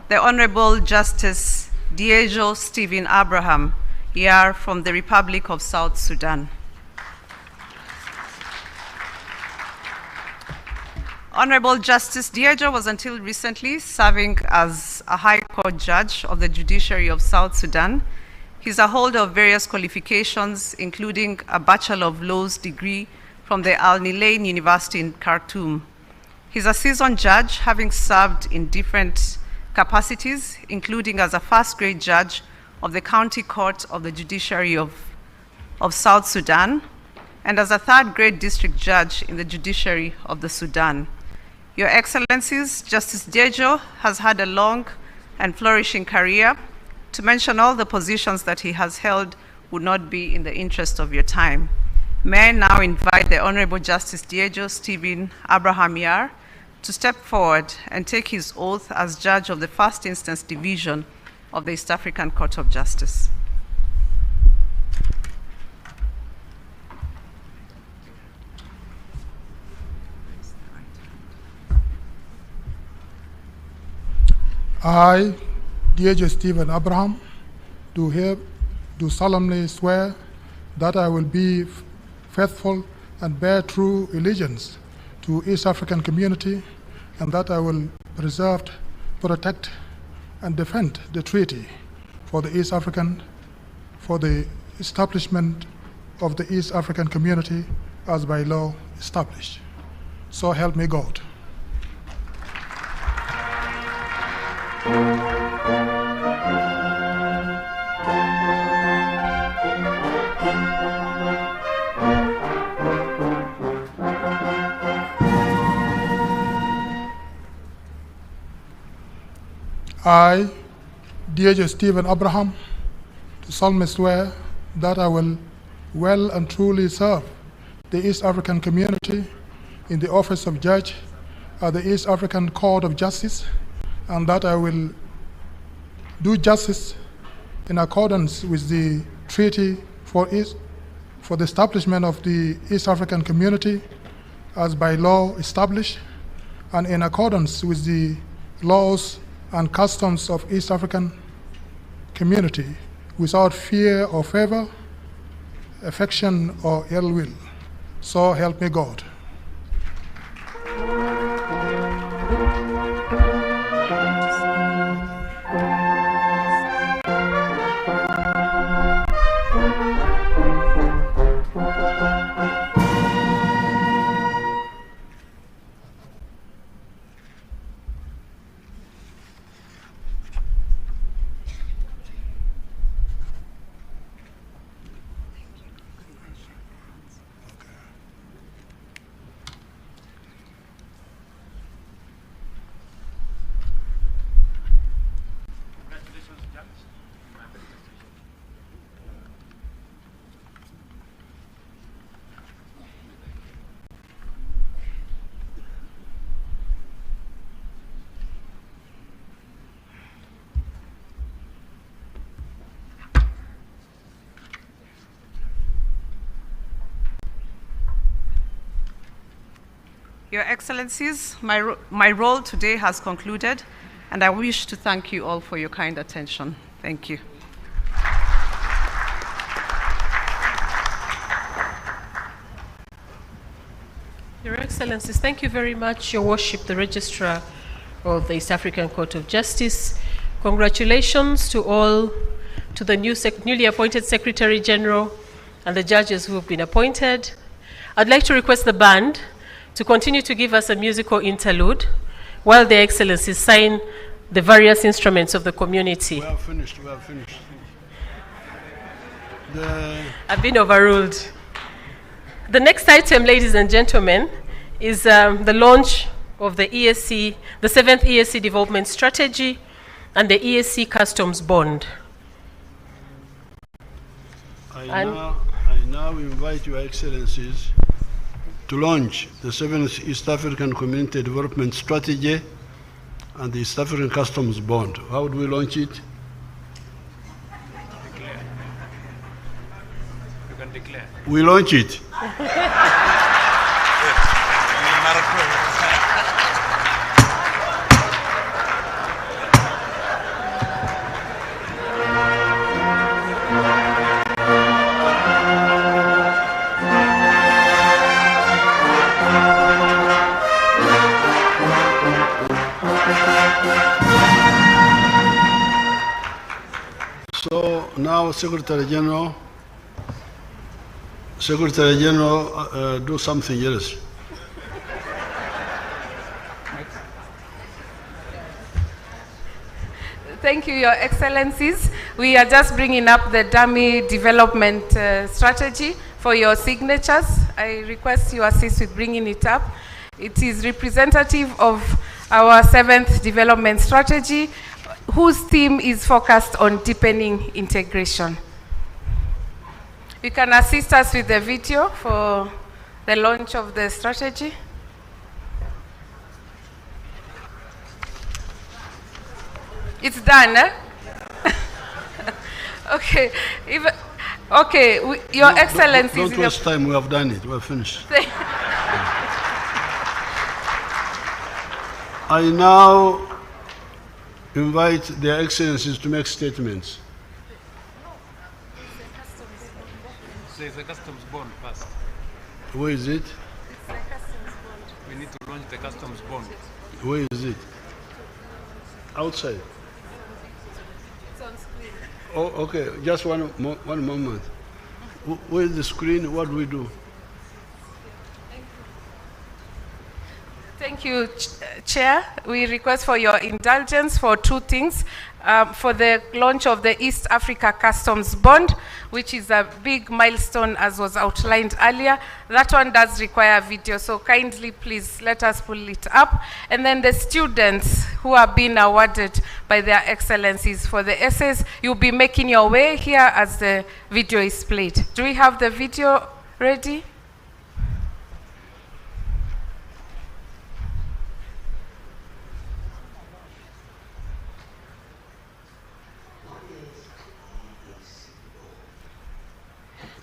the Honorable Justice Diego Stephen Abraham, Yar from the Republic of South Sudan. Honorable Justice Diego was until recently serving as a High Court judge of the Judiciary of South Sudan. He's a holder of various qualifications, including a Bachelor of Laws degree from the Al Nilain University in Khartoum. He's a seasoned judge, having served in different capacities, including as a first-grade judge of the County Court of the Judiciary of South Sudan, and as a third-grade district judge in the Judiciary of the Sudan. Your Excellencies, Justice Diego has had a long and flourishing career. To mention all the positions that he has held would not be in the interest of your time. May I now invite the Honorable Justice Diego Stephen Abraham Yar to step forward and take his oath as judge of the First Instance Division of the East African Court of Justice. I, Diego Stephen Abraham, do solemnly swear that I will be faithful and bear true allegiance to East African community, and that I will preserve, protect, and defend the treaty for the establishment of the East African community as by law established. So help me God. I, Diego Stephen Abraham, do solemnly swear that I will well and truly serve the East African community in the office of judge at the East African Court of Justice, and that I will do justice in accordance with the treaty for the establishment of the East African community as by law established, and in accordance with the laws and customs of East African community, without fear or favor, affection or ill will. So help me God. Your Excellencies, my role today has concluded, and I wish to thank you all for your kind attention. Thank you. Your Excellencies, thank you very much, Your Worship, the Registrar of the East African Court of Justice. Congratulations to all, to the newly appointed Secretary General and the judges who have been appointed. I'd like to request the band to continue to give us a musical interlude while the Excellencies sign the various instruments of the community. We have finished. I've been overruled. The next item, ladies and gentlemen, is the launch of the ESC, the 7th ESC Development Strategy and the ESC Customs Bond. I now invite Your Excellencies to launch the 7th East African Community Development Strategy and the East African Customs Bond. How would we launch it? You can can declare. We launch it. So now, Secretary General, do something else. Thank you, Your Excellencies. We are just bringing up the dummy development strategy for your signatures. I request you assist with bringing it up. It is representative of our 7th development strategy, whose theme is focused on deepening integration. You can assist us with the video for the launch of the strategy. It's done, eh? Okay. Your Excellencies. Don't waste time, we have done it, we're finished. I now invite their Excellencies to make statements. There's a customs bond first. Where is it? It's the customs bond. We need to launch the customs bond. Where is it? Outside. It's on screen. Oh, okay, just one moment. Where is the screen? What do we do? Thank you, Chair. We request for your indulgence for 2 things. For the launch of the East Africa Customs Bond, which is a big milestone as was outlined earlier. That one does require video, so kindly please let us pull it up. And then the students who are being awarded by their Excellencies for the essays, you'll be making your way here as the video is played. Do we have the video ready?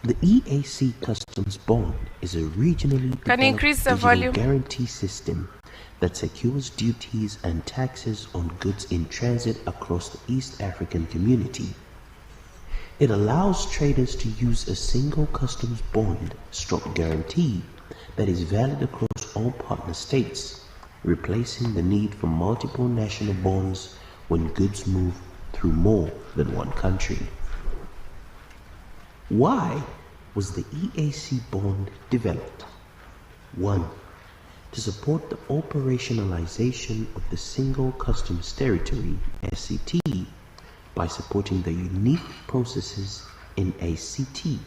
The EAC Customs Bond is a regionally developed digital guarantee system that secures duties and taxes on goods in transit across the East African community. It allows traders to use a single customs bond / guarantee that is valid across all partner states, replacing the need for multiple national bonds when goods move through more than one country. Why was the EAC bond developed? 1. To support the operationalization of the Single Customs Territory, SCT, by supporting the unique processes in ACT.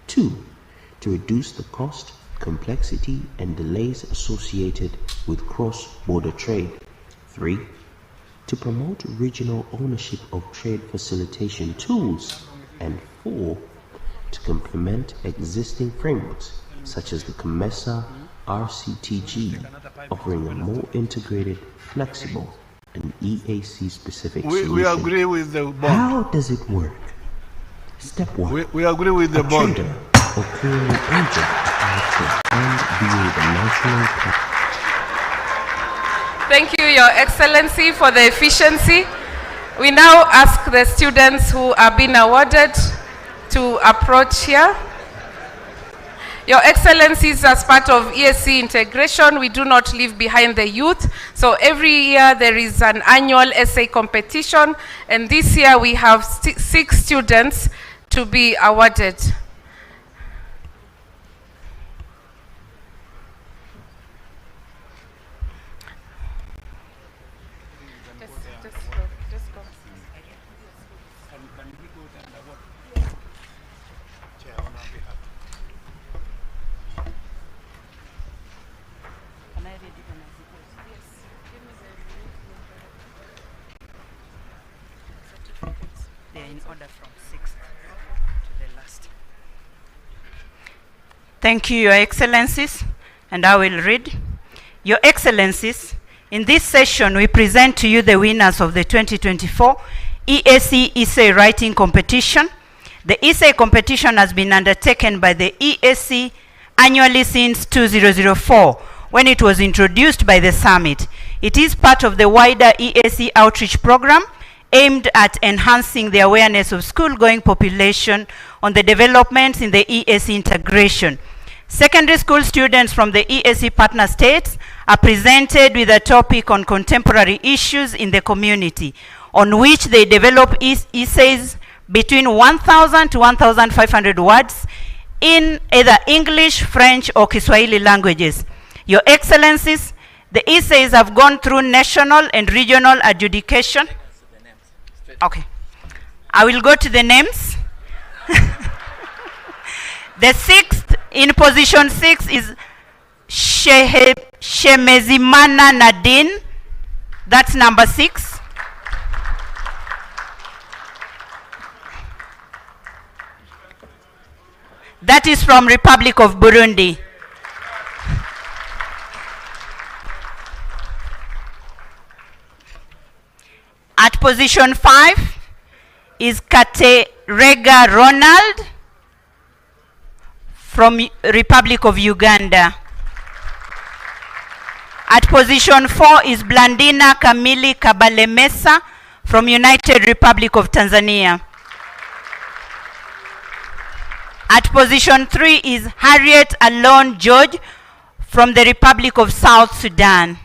2. To reduce the cost, complexity, and delays associated with cross-border trade. 3. To promote regional ownership of trade facilitation tools. And 4. To complement existing frameworks such as the COMESA RCTG, offering a more integrated, flexible, and EAC-specific solution. We agree with the bond. How does it work? Step 1. We agree with the bond. Trader or clearing agent and via the national. Thank you, Your Excellency, for the efficiency. We now ask the students who are being awarded to approach here. Your Excellencies, as part of EAC integration, we do not leave behind the youth. So every year there is an annual essay competition, and this year we have 6 students to be awarded. Thank you, Your Excellencies, and I will read. Your Excellencies, in this session we present to you the winners of the 2024 EAC Essay Writing Competition. The essay competition has been undertaken by the EAC annually since 2004, when it was introduced by the summit. It is part of the wider EAC outreach program aimed at enhancing the awareness of school-going population on the developments in the EAC integration. Secondary school students from the EAC partner states are presented with a topic on contemporary issues in the community, on which they develop essays between 1,000 to 1,500 words in either English, French, or Kiswahili languages. Your Excellencies, the essays have gone through national and regional adjudication. Okay, I will go to the names. The sixth, in position 6, is Shemezimana Nadine. That's number 6. That is from Republic of Burundi. At position 5 is Katerega Ronald from Republic of Uganda. At position 4 is Blandina Kamili Kabalemesa from United Republic of Tanzania. At position 3 is Harriet Alon George from the Republic of South Sudan.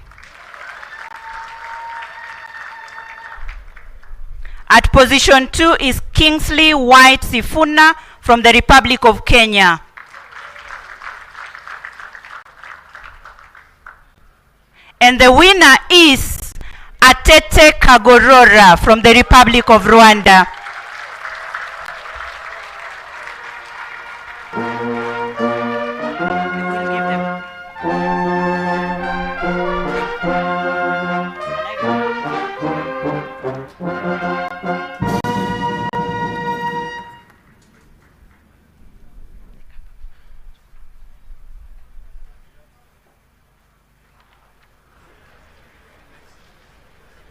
At position 2 is Kingsley White Sifuna from the Republic of Kenya. And the winner is Atete Kagorora from the Republic of Rwanda.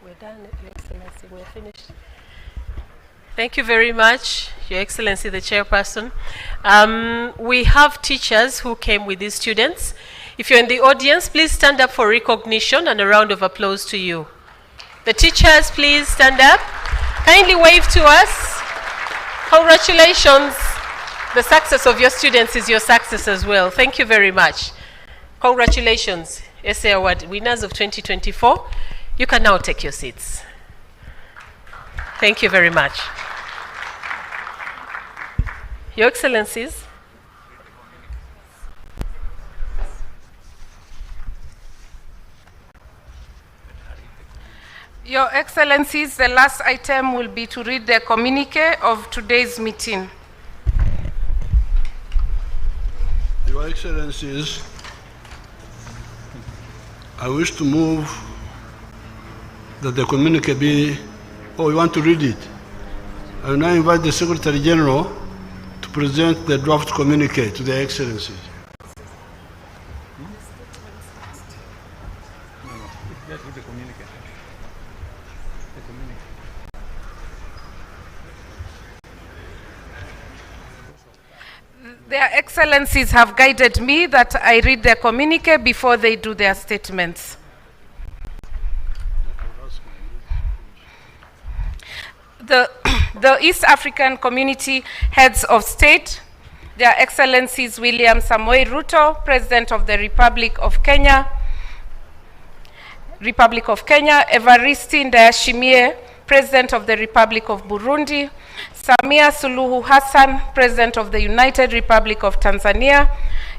We're done, Your Excellency. We're finished. Thank you very much, Your Excellency, the chairperson. We have teachers who came with these students. If you're in the audience, please stand up for recognition and a round of applause to you. The teachers, please stand up. Kindly wave to us. Congratulations. The success of your students is your success as well. Thank you very much. Congratulations, SA Award winners of 2024. You can now take your seats. Thank you very much. Your Excellencies, Your Excellencies, the last item will be to read the communique of today's meeting. Your Excellencies, I wish to move that the communique be, oh, you want to read it? I will now invite the Secretary General to present the draft communique to the Excellencies. Their Excellencies have guided me that I read their communique before they do their statements. The East African Community Heads of State, Their Excellencies William Samoei Ruto, President of the Republic of Kenya, Evariste Ndayishimiye, President of the Republic of Burundi, Samia Suluhu Hassan, President of the United Republic of Tanzania,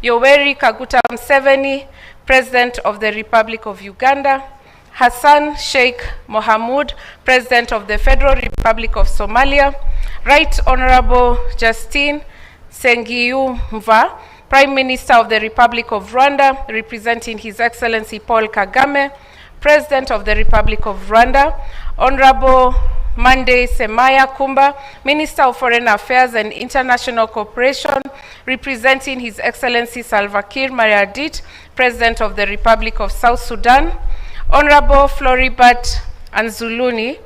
Yoweri Kaguta Museveni, President of the Republic of Uganda, Hassan Sheikh Mohamud, President of the Federal Republic of Somalia, Right Honorable Justine Nsengiyumva, Prime Minister of the Republic of Rwanda, representing His Excellency Paul Kagame, President of the Republic of Rwanda, Honorable Mande Semaya Kumba, Minister of Foreign Affairs and International Cooperation, representing His Excellency Salva Kiir Mayardit, President of the Republic of South Sudan, Honorable Floribert Anzuluni,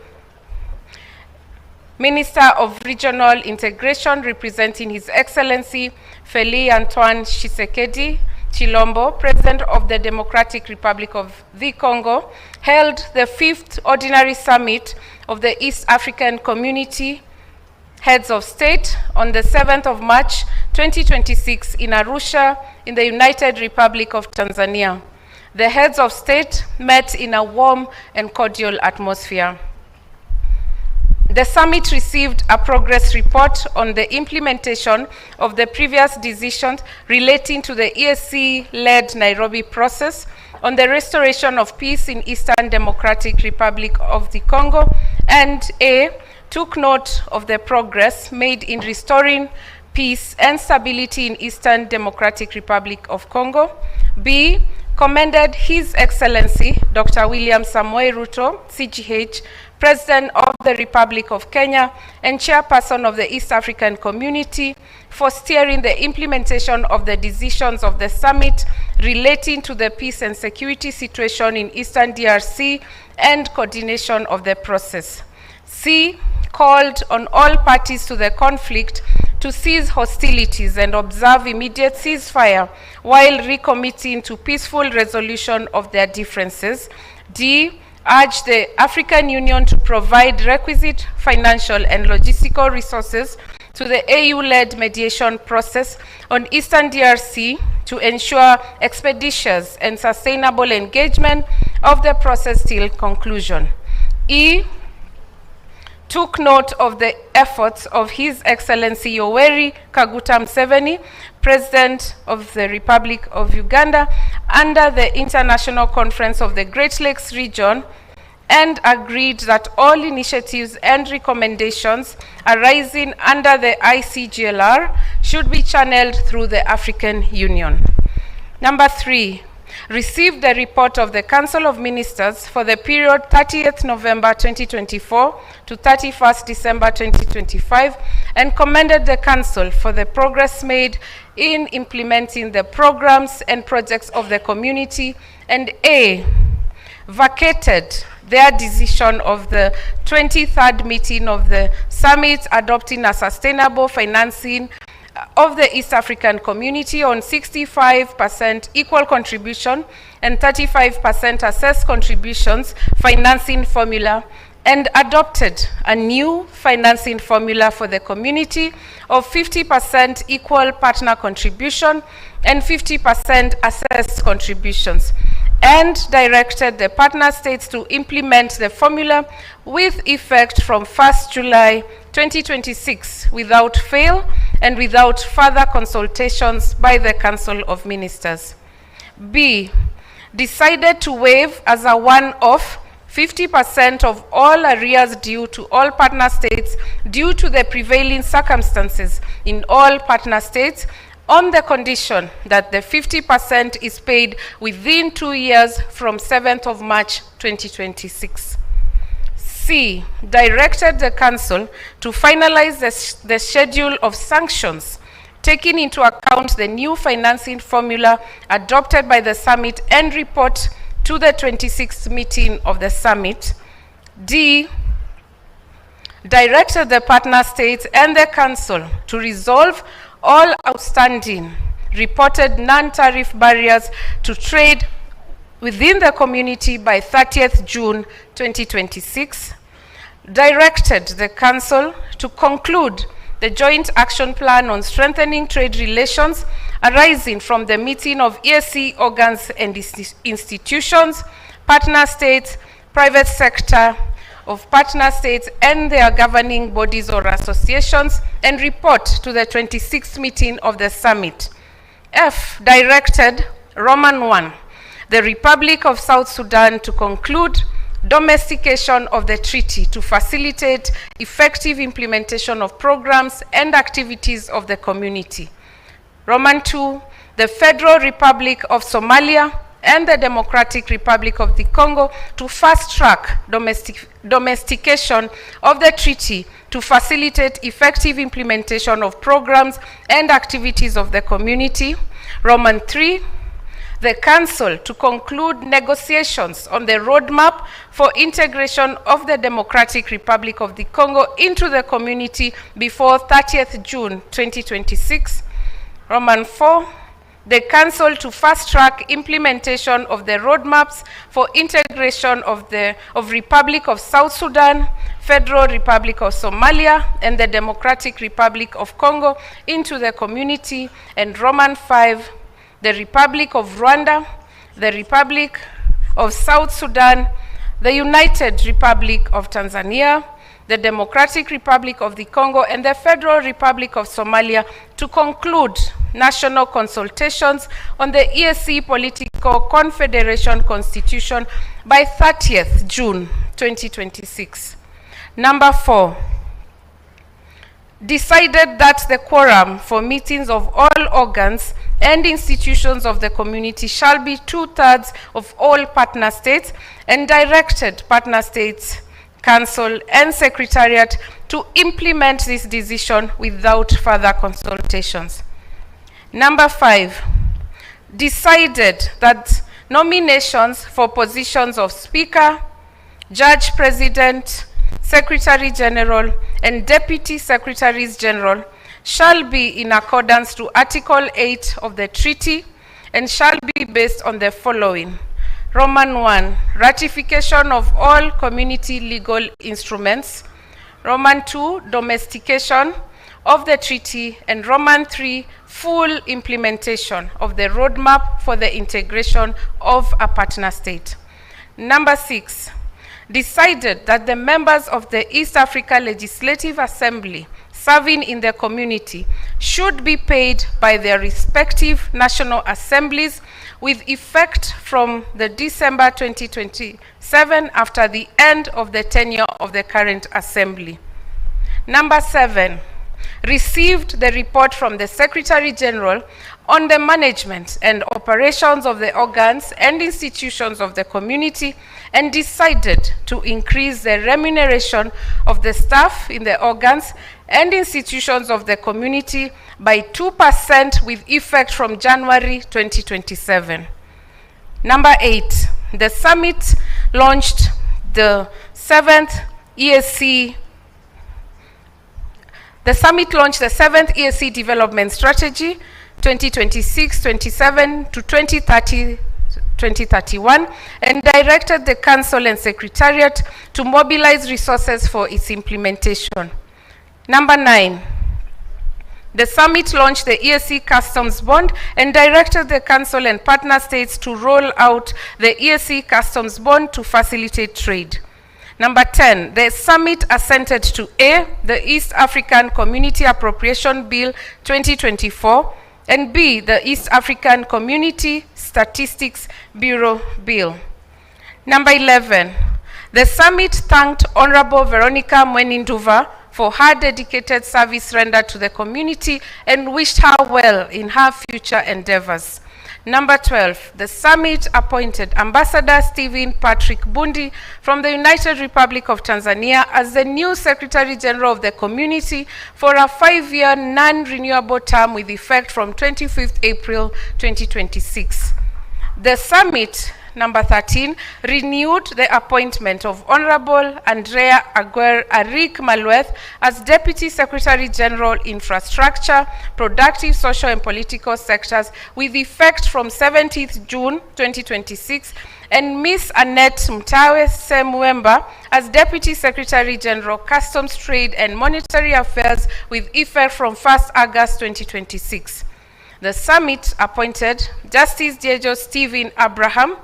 Minister of Regional Integration, representing His Excellency Félix Antoine Tshisekedi Chilombo, President of the Democratic Republic of the Congo, held the 5th Ordinary Summit of the East African Community Heads of State on the 7th of March 2026 in Arusha in the United Republic of Tanzania. The heads of state met in a warm and cordial atmosphere. The summit received a progress report on the implementation of the previous decisions relating to the EAC-led Nairobi process on the restoration of peace in Eastern Democratic Republic of the Congo, and A, took note of the progress made in restoring peace and stability in Eastern Democratic Republic of Congo. B, commended His Excellency Dr. William Samoei Ruto, CGH, President of the Republic of Kenya and Chairperson of the East African Community, for steering the implementation of the decisions of the summit relating to the peace and security situation in Eastern DRC and coordination of the process. C, called on all parties to the conflict to cease hostilities and observe immediate ceasefire while recommitting to peaceful resolution of their differences. D, urged the African Union to provide requisite financial and logistical resources to the AU-led mediation process on Eastern DRC to ensure expeditious and sustainable engagement of the process till conclusion. E, took note of the efforts of His Excellency Yoweri Kaguta Museveni, President of the Republic of Uganda, under the International Conference of the Great Lakes region, and agreed that all initiatives and recommendations arising under the ICGLR should be channeled through the African Union. Number 3, received the report of the Council of Ministers for the period 30th November 2024 to 31st December 2025 and commended the Council for the progress made in implementing the programs and projects of the community, and A, vacated their decision of the 23rd meeting of the summit adopting a sustainable financing of the East African Community on 65% equal contribution and 35% assessed contributions financing formula, and adopted a new financing formula for the community of 50% equal partner contribution and 50% assessed contributions, and directed the partner states to implement the formula with effect from 1st July 2026 without fail and without further consultations by the Council of Ministers. B, decided to waive as a one-off 50% of all arrears due to all partner states due to the prevailing circumstances in all partner states, on the condition that the 50% is paid within 2 years from 7th of March 2026. C, directed the Council to finalize the schedule of sanctions, taking into account the new financing formula adopted by the summit, and report to the 26th meeting of the summit. D, directed the partner states and the Council to resolve all outstanding reported non-tariff barriers to trade within the community by 30th June 2026, directed the Council to conclude the Joint Action Plan on Strengthening Trade Relations arising from the meeting of EAC organs and institutions, partner states, private sector of partner states and their governing bodies or associations, and report to the 26th meeting of the summit. F, directed Roman 1, the Republic of South Sudan to conclude domestication of the treaty to facilitate effective implementation of programs and activities of the community. Roman 2, the Federal Republic of Somalia and the Democratic Republic of the Congo to fast-track domestication of the treaty to facilitate effective implementation of programs and activities of the community. Roman 3, the Council to conclude negotiations on the roadmap for integration of the Democratic Republic of the Congo into the community before 30th June 2026. Roman 4, the Council to fast-track implementation of the roadmaps for integration of Republic of South Sudan, Federal Republic of Somalia, and the Democratic Republic of Congo into the community. And Roman 5, the Republic of Rwanda, the Republic of South Sudan, the United Republic of Tanzania, the Democratic Republic of the Congo, and the Federal Republic of Somalia to conclude national consultations on the EAC Political Confederation Constitution by 30th June 2026. Number 4, decided that the quorum for meetings of all organs and institutions of the community shall be 2/3 of all partner states, and directed partner states, Council, and Secretariat to implement this decision without further consultations. Number 5, decided that nominations for positions of Speaker, Judge President, Secretary General, and Deputy Secretaries General shall be in accordance to Article 8 of the treaty and shall be based on the following. Roman 1, ratification of all community legal instruments. Roman 2, domestication of the treaty. And Roman 3, full implementation of the roadmap for the integration of a partner state. Number 6, decided that the members of the East Africa Legislative Assembly serving in the community should be paid by their respective national assemblies with effect from the December 2027 after the end of the tenure of the current assembly. Number 7, received the report from the Secretary General on the management and operations of the organs and institutions of the community and decided to increase the remuneration of the staff in the organs and institutions of the community by 2% with effect from January 2027. Number 8, the summit launched the 7th EAC Development Strategy 2026-27 to 2030-2031 and directed the Council and Secretariat to mobilize resources for its implementation. Number 9, the summit launched the EAC Customs Bond and directed the Council and partner states to roll out the EAC Customs Bond to facilitate trade. Number 10, the summit assented to A, the East African Community Appropriation Bill 2024, and B, the East African Community Statistics Bureau Bill. Number 11, the summit thanked Honorable Veronica Mweninduva for her dedicated service rendered to the community and wished her well in her future endeavors. Number 12, the summit appointed Ambassador Stephen Patrick Bundi from the United Republic of Tanzania as the new Secretary General of the community for a 5-year non-renewable term with effect from 25th April 2026. The summit, number 13, renewed the appointment of Honorable Andrea Arik Malueth as Deputy Secretary General Infrastructure, Productive, Social and Political Sectors with effect from 17th June 2026, and Ms. Annette Mtawe Semwemba as Deputy Secretary General, Customs, Trade and Monetary Affairs with effect from 1st August 2026. The summit appointed Justice Diejo Stephen Abraham,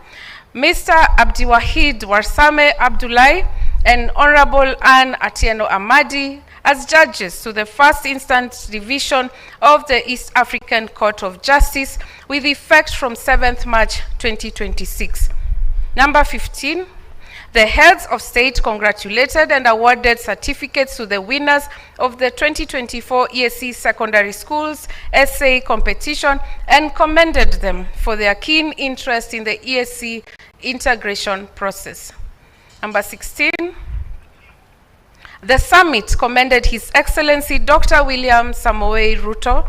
Mr. Abdiwahid Warsame Abdullahi, and Honorable Anne Atieno Amadi as judges to the First Instance Division of the East African Court of Justice with effect from 7th March 2026. Number 15, the heads of state congratulated and awarded certificates to the winners of the 2024 EAC Secondary Schools Essay Competition and commended them for their keen interest in the EAC integration process. Number 16, the summit commended His Excellency Dr. William Samoei Ruto,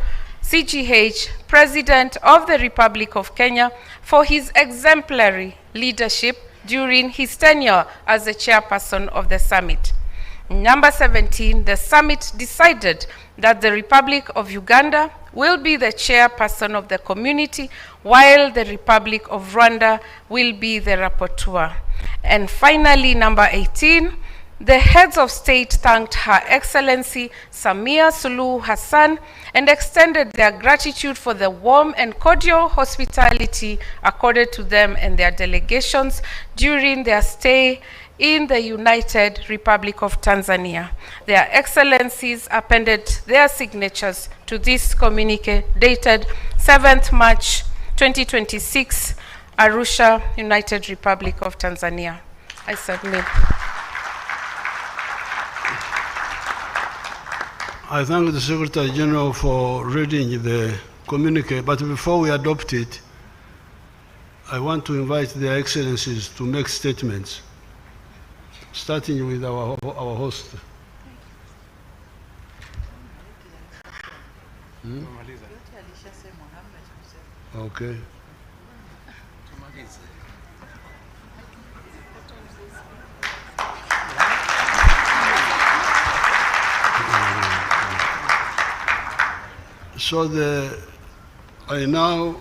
CGH, President of the Republic of Kenya, for his exemplary leadership during his tenure as the chairperson of the summit. Number 17, the summit decided that the Republic of Uganda will be the chairperson of the community, while the Republic of Rwanda will be the rapporteur. And finally, number 18, the heads of state thanked Her Excellency Samia Suluhu Hassan and extended their gratitude for the warm and cordial hospitality accorded to them and their delegations during their stay in the United Republic of Tanzania. Their Excellencies appended their signatures to this communique dated 7th March 2026, Arusha, United Republic of Tanzania. I submit. I thank the Secretary General for reading the communique, but before we adopt it, I want to invite their Excellencies to make statements, starting with our host. Okay. So I now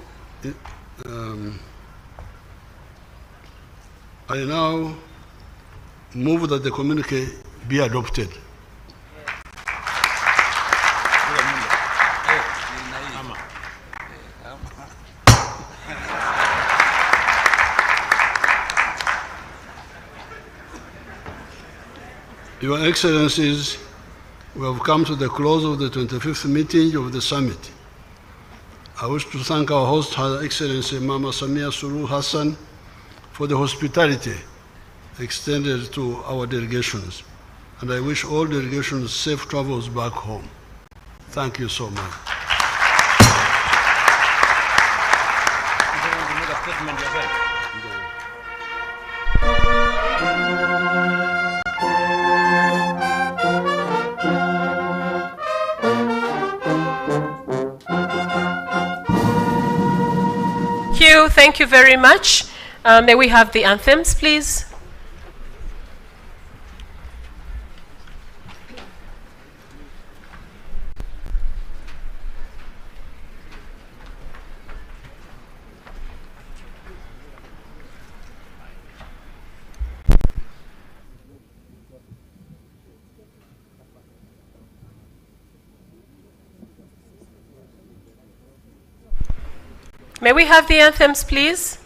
move that the communique be adopted. Your Excellencies, we have come to the close of the 25th meeting of the summit. I wish to thank our host, Her Excellency Mama Samia Suluhu Hassan, for the hospitality extended to our delegations. And I wish all delegations safe travels back home. Thank you so much. Thank you very much. May we have the anthems, please? May we have the anthems, please?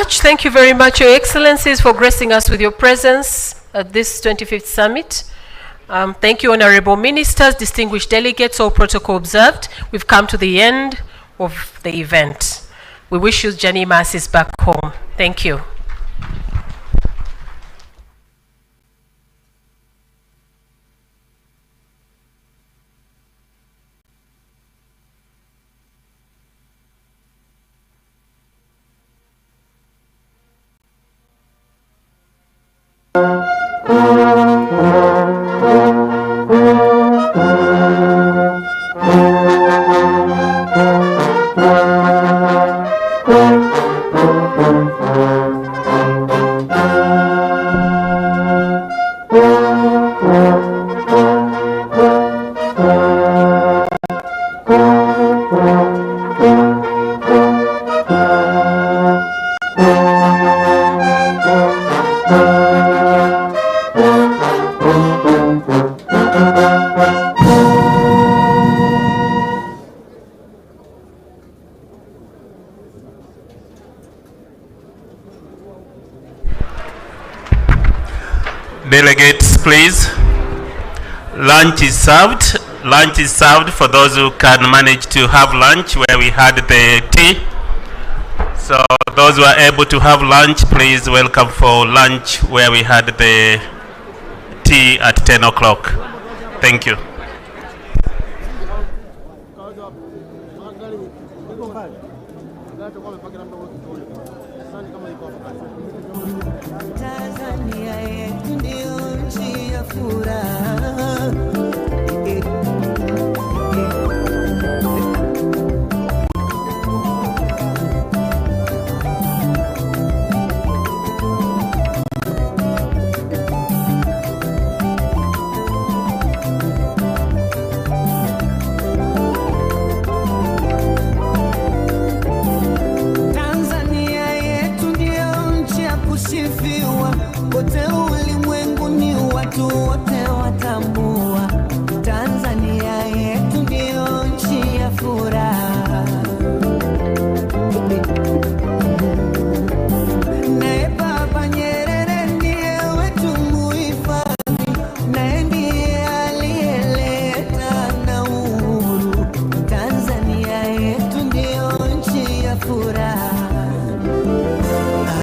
much. Thank you very much, Your Excellencies, for gracing us with your presence at this 25th summit. Thank you, honorable ministers, distinguished delegates, all protocol observed. We've come to the end of the event. We wish you journey masses back home. Thank you. Delegates, please. Lunch is served. Lunch is served for those who can manage to have lunch where we had the tea. So those who are able to have lunch, please welcome for lunch where we had the tea at 10 o'clock. Thank you.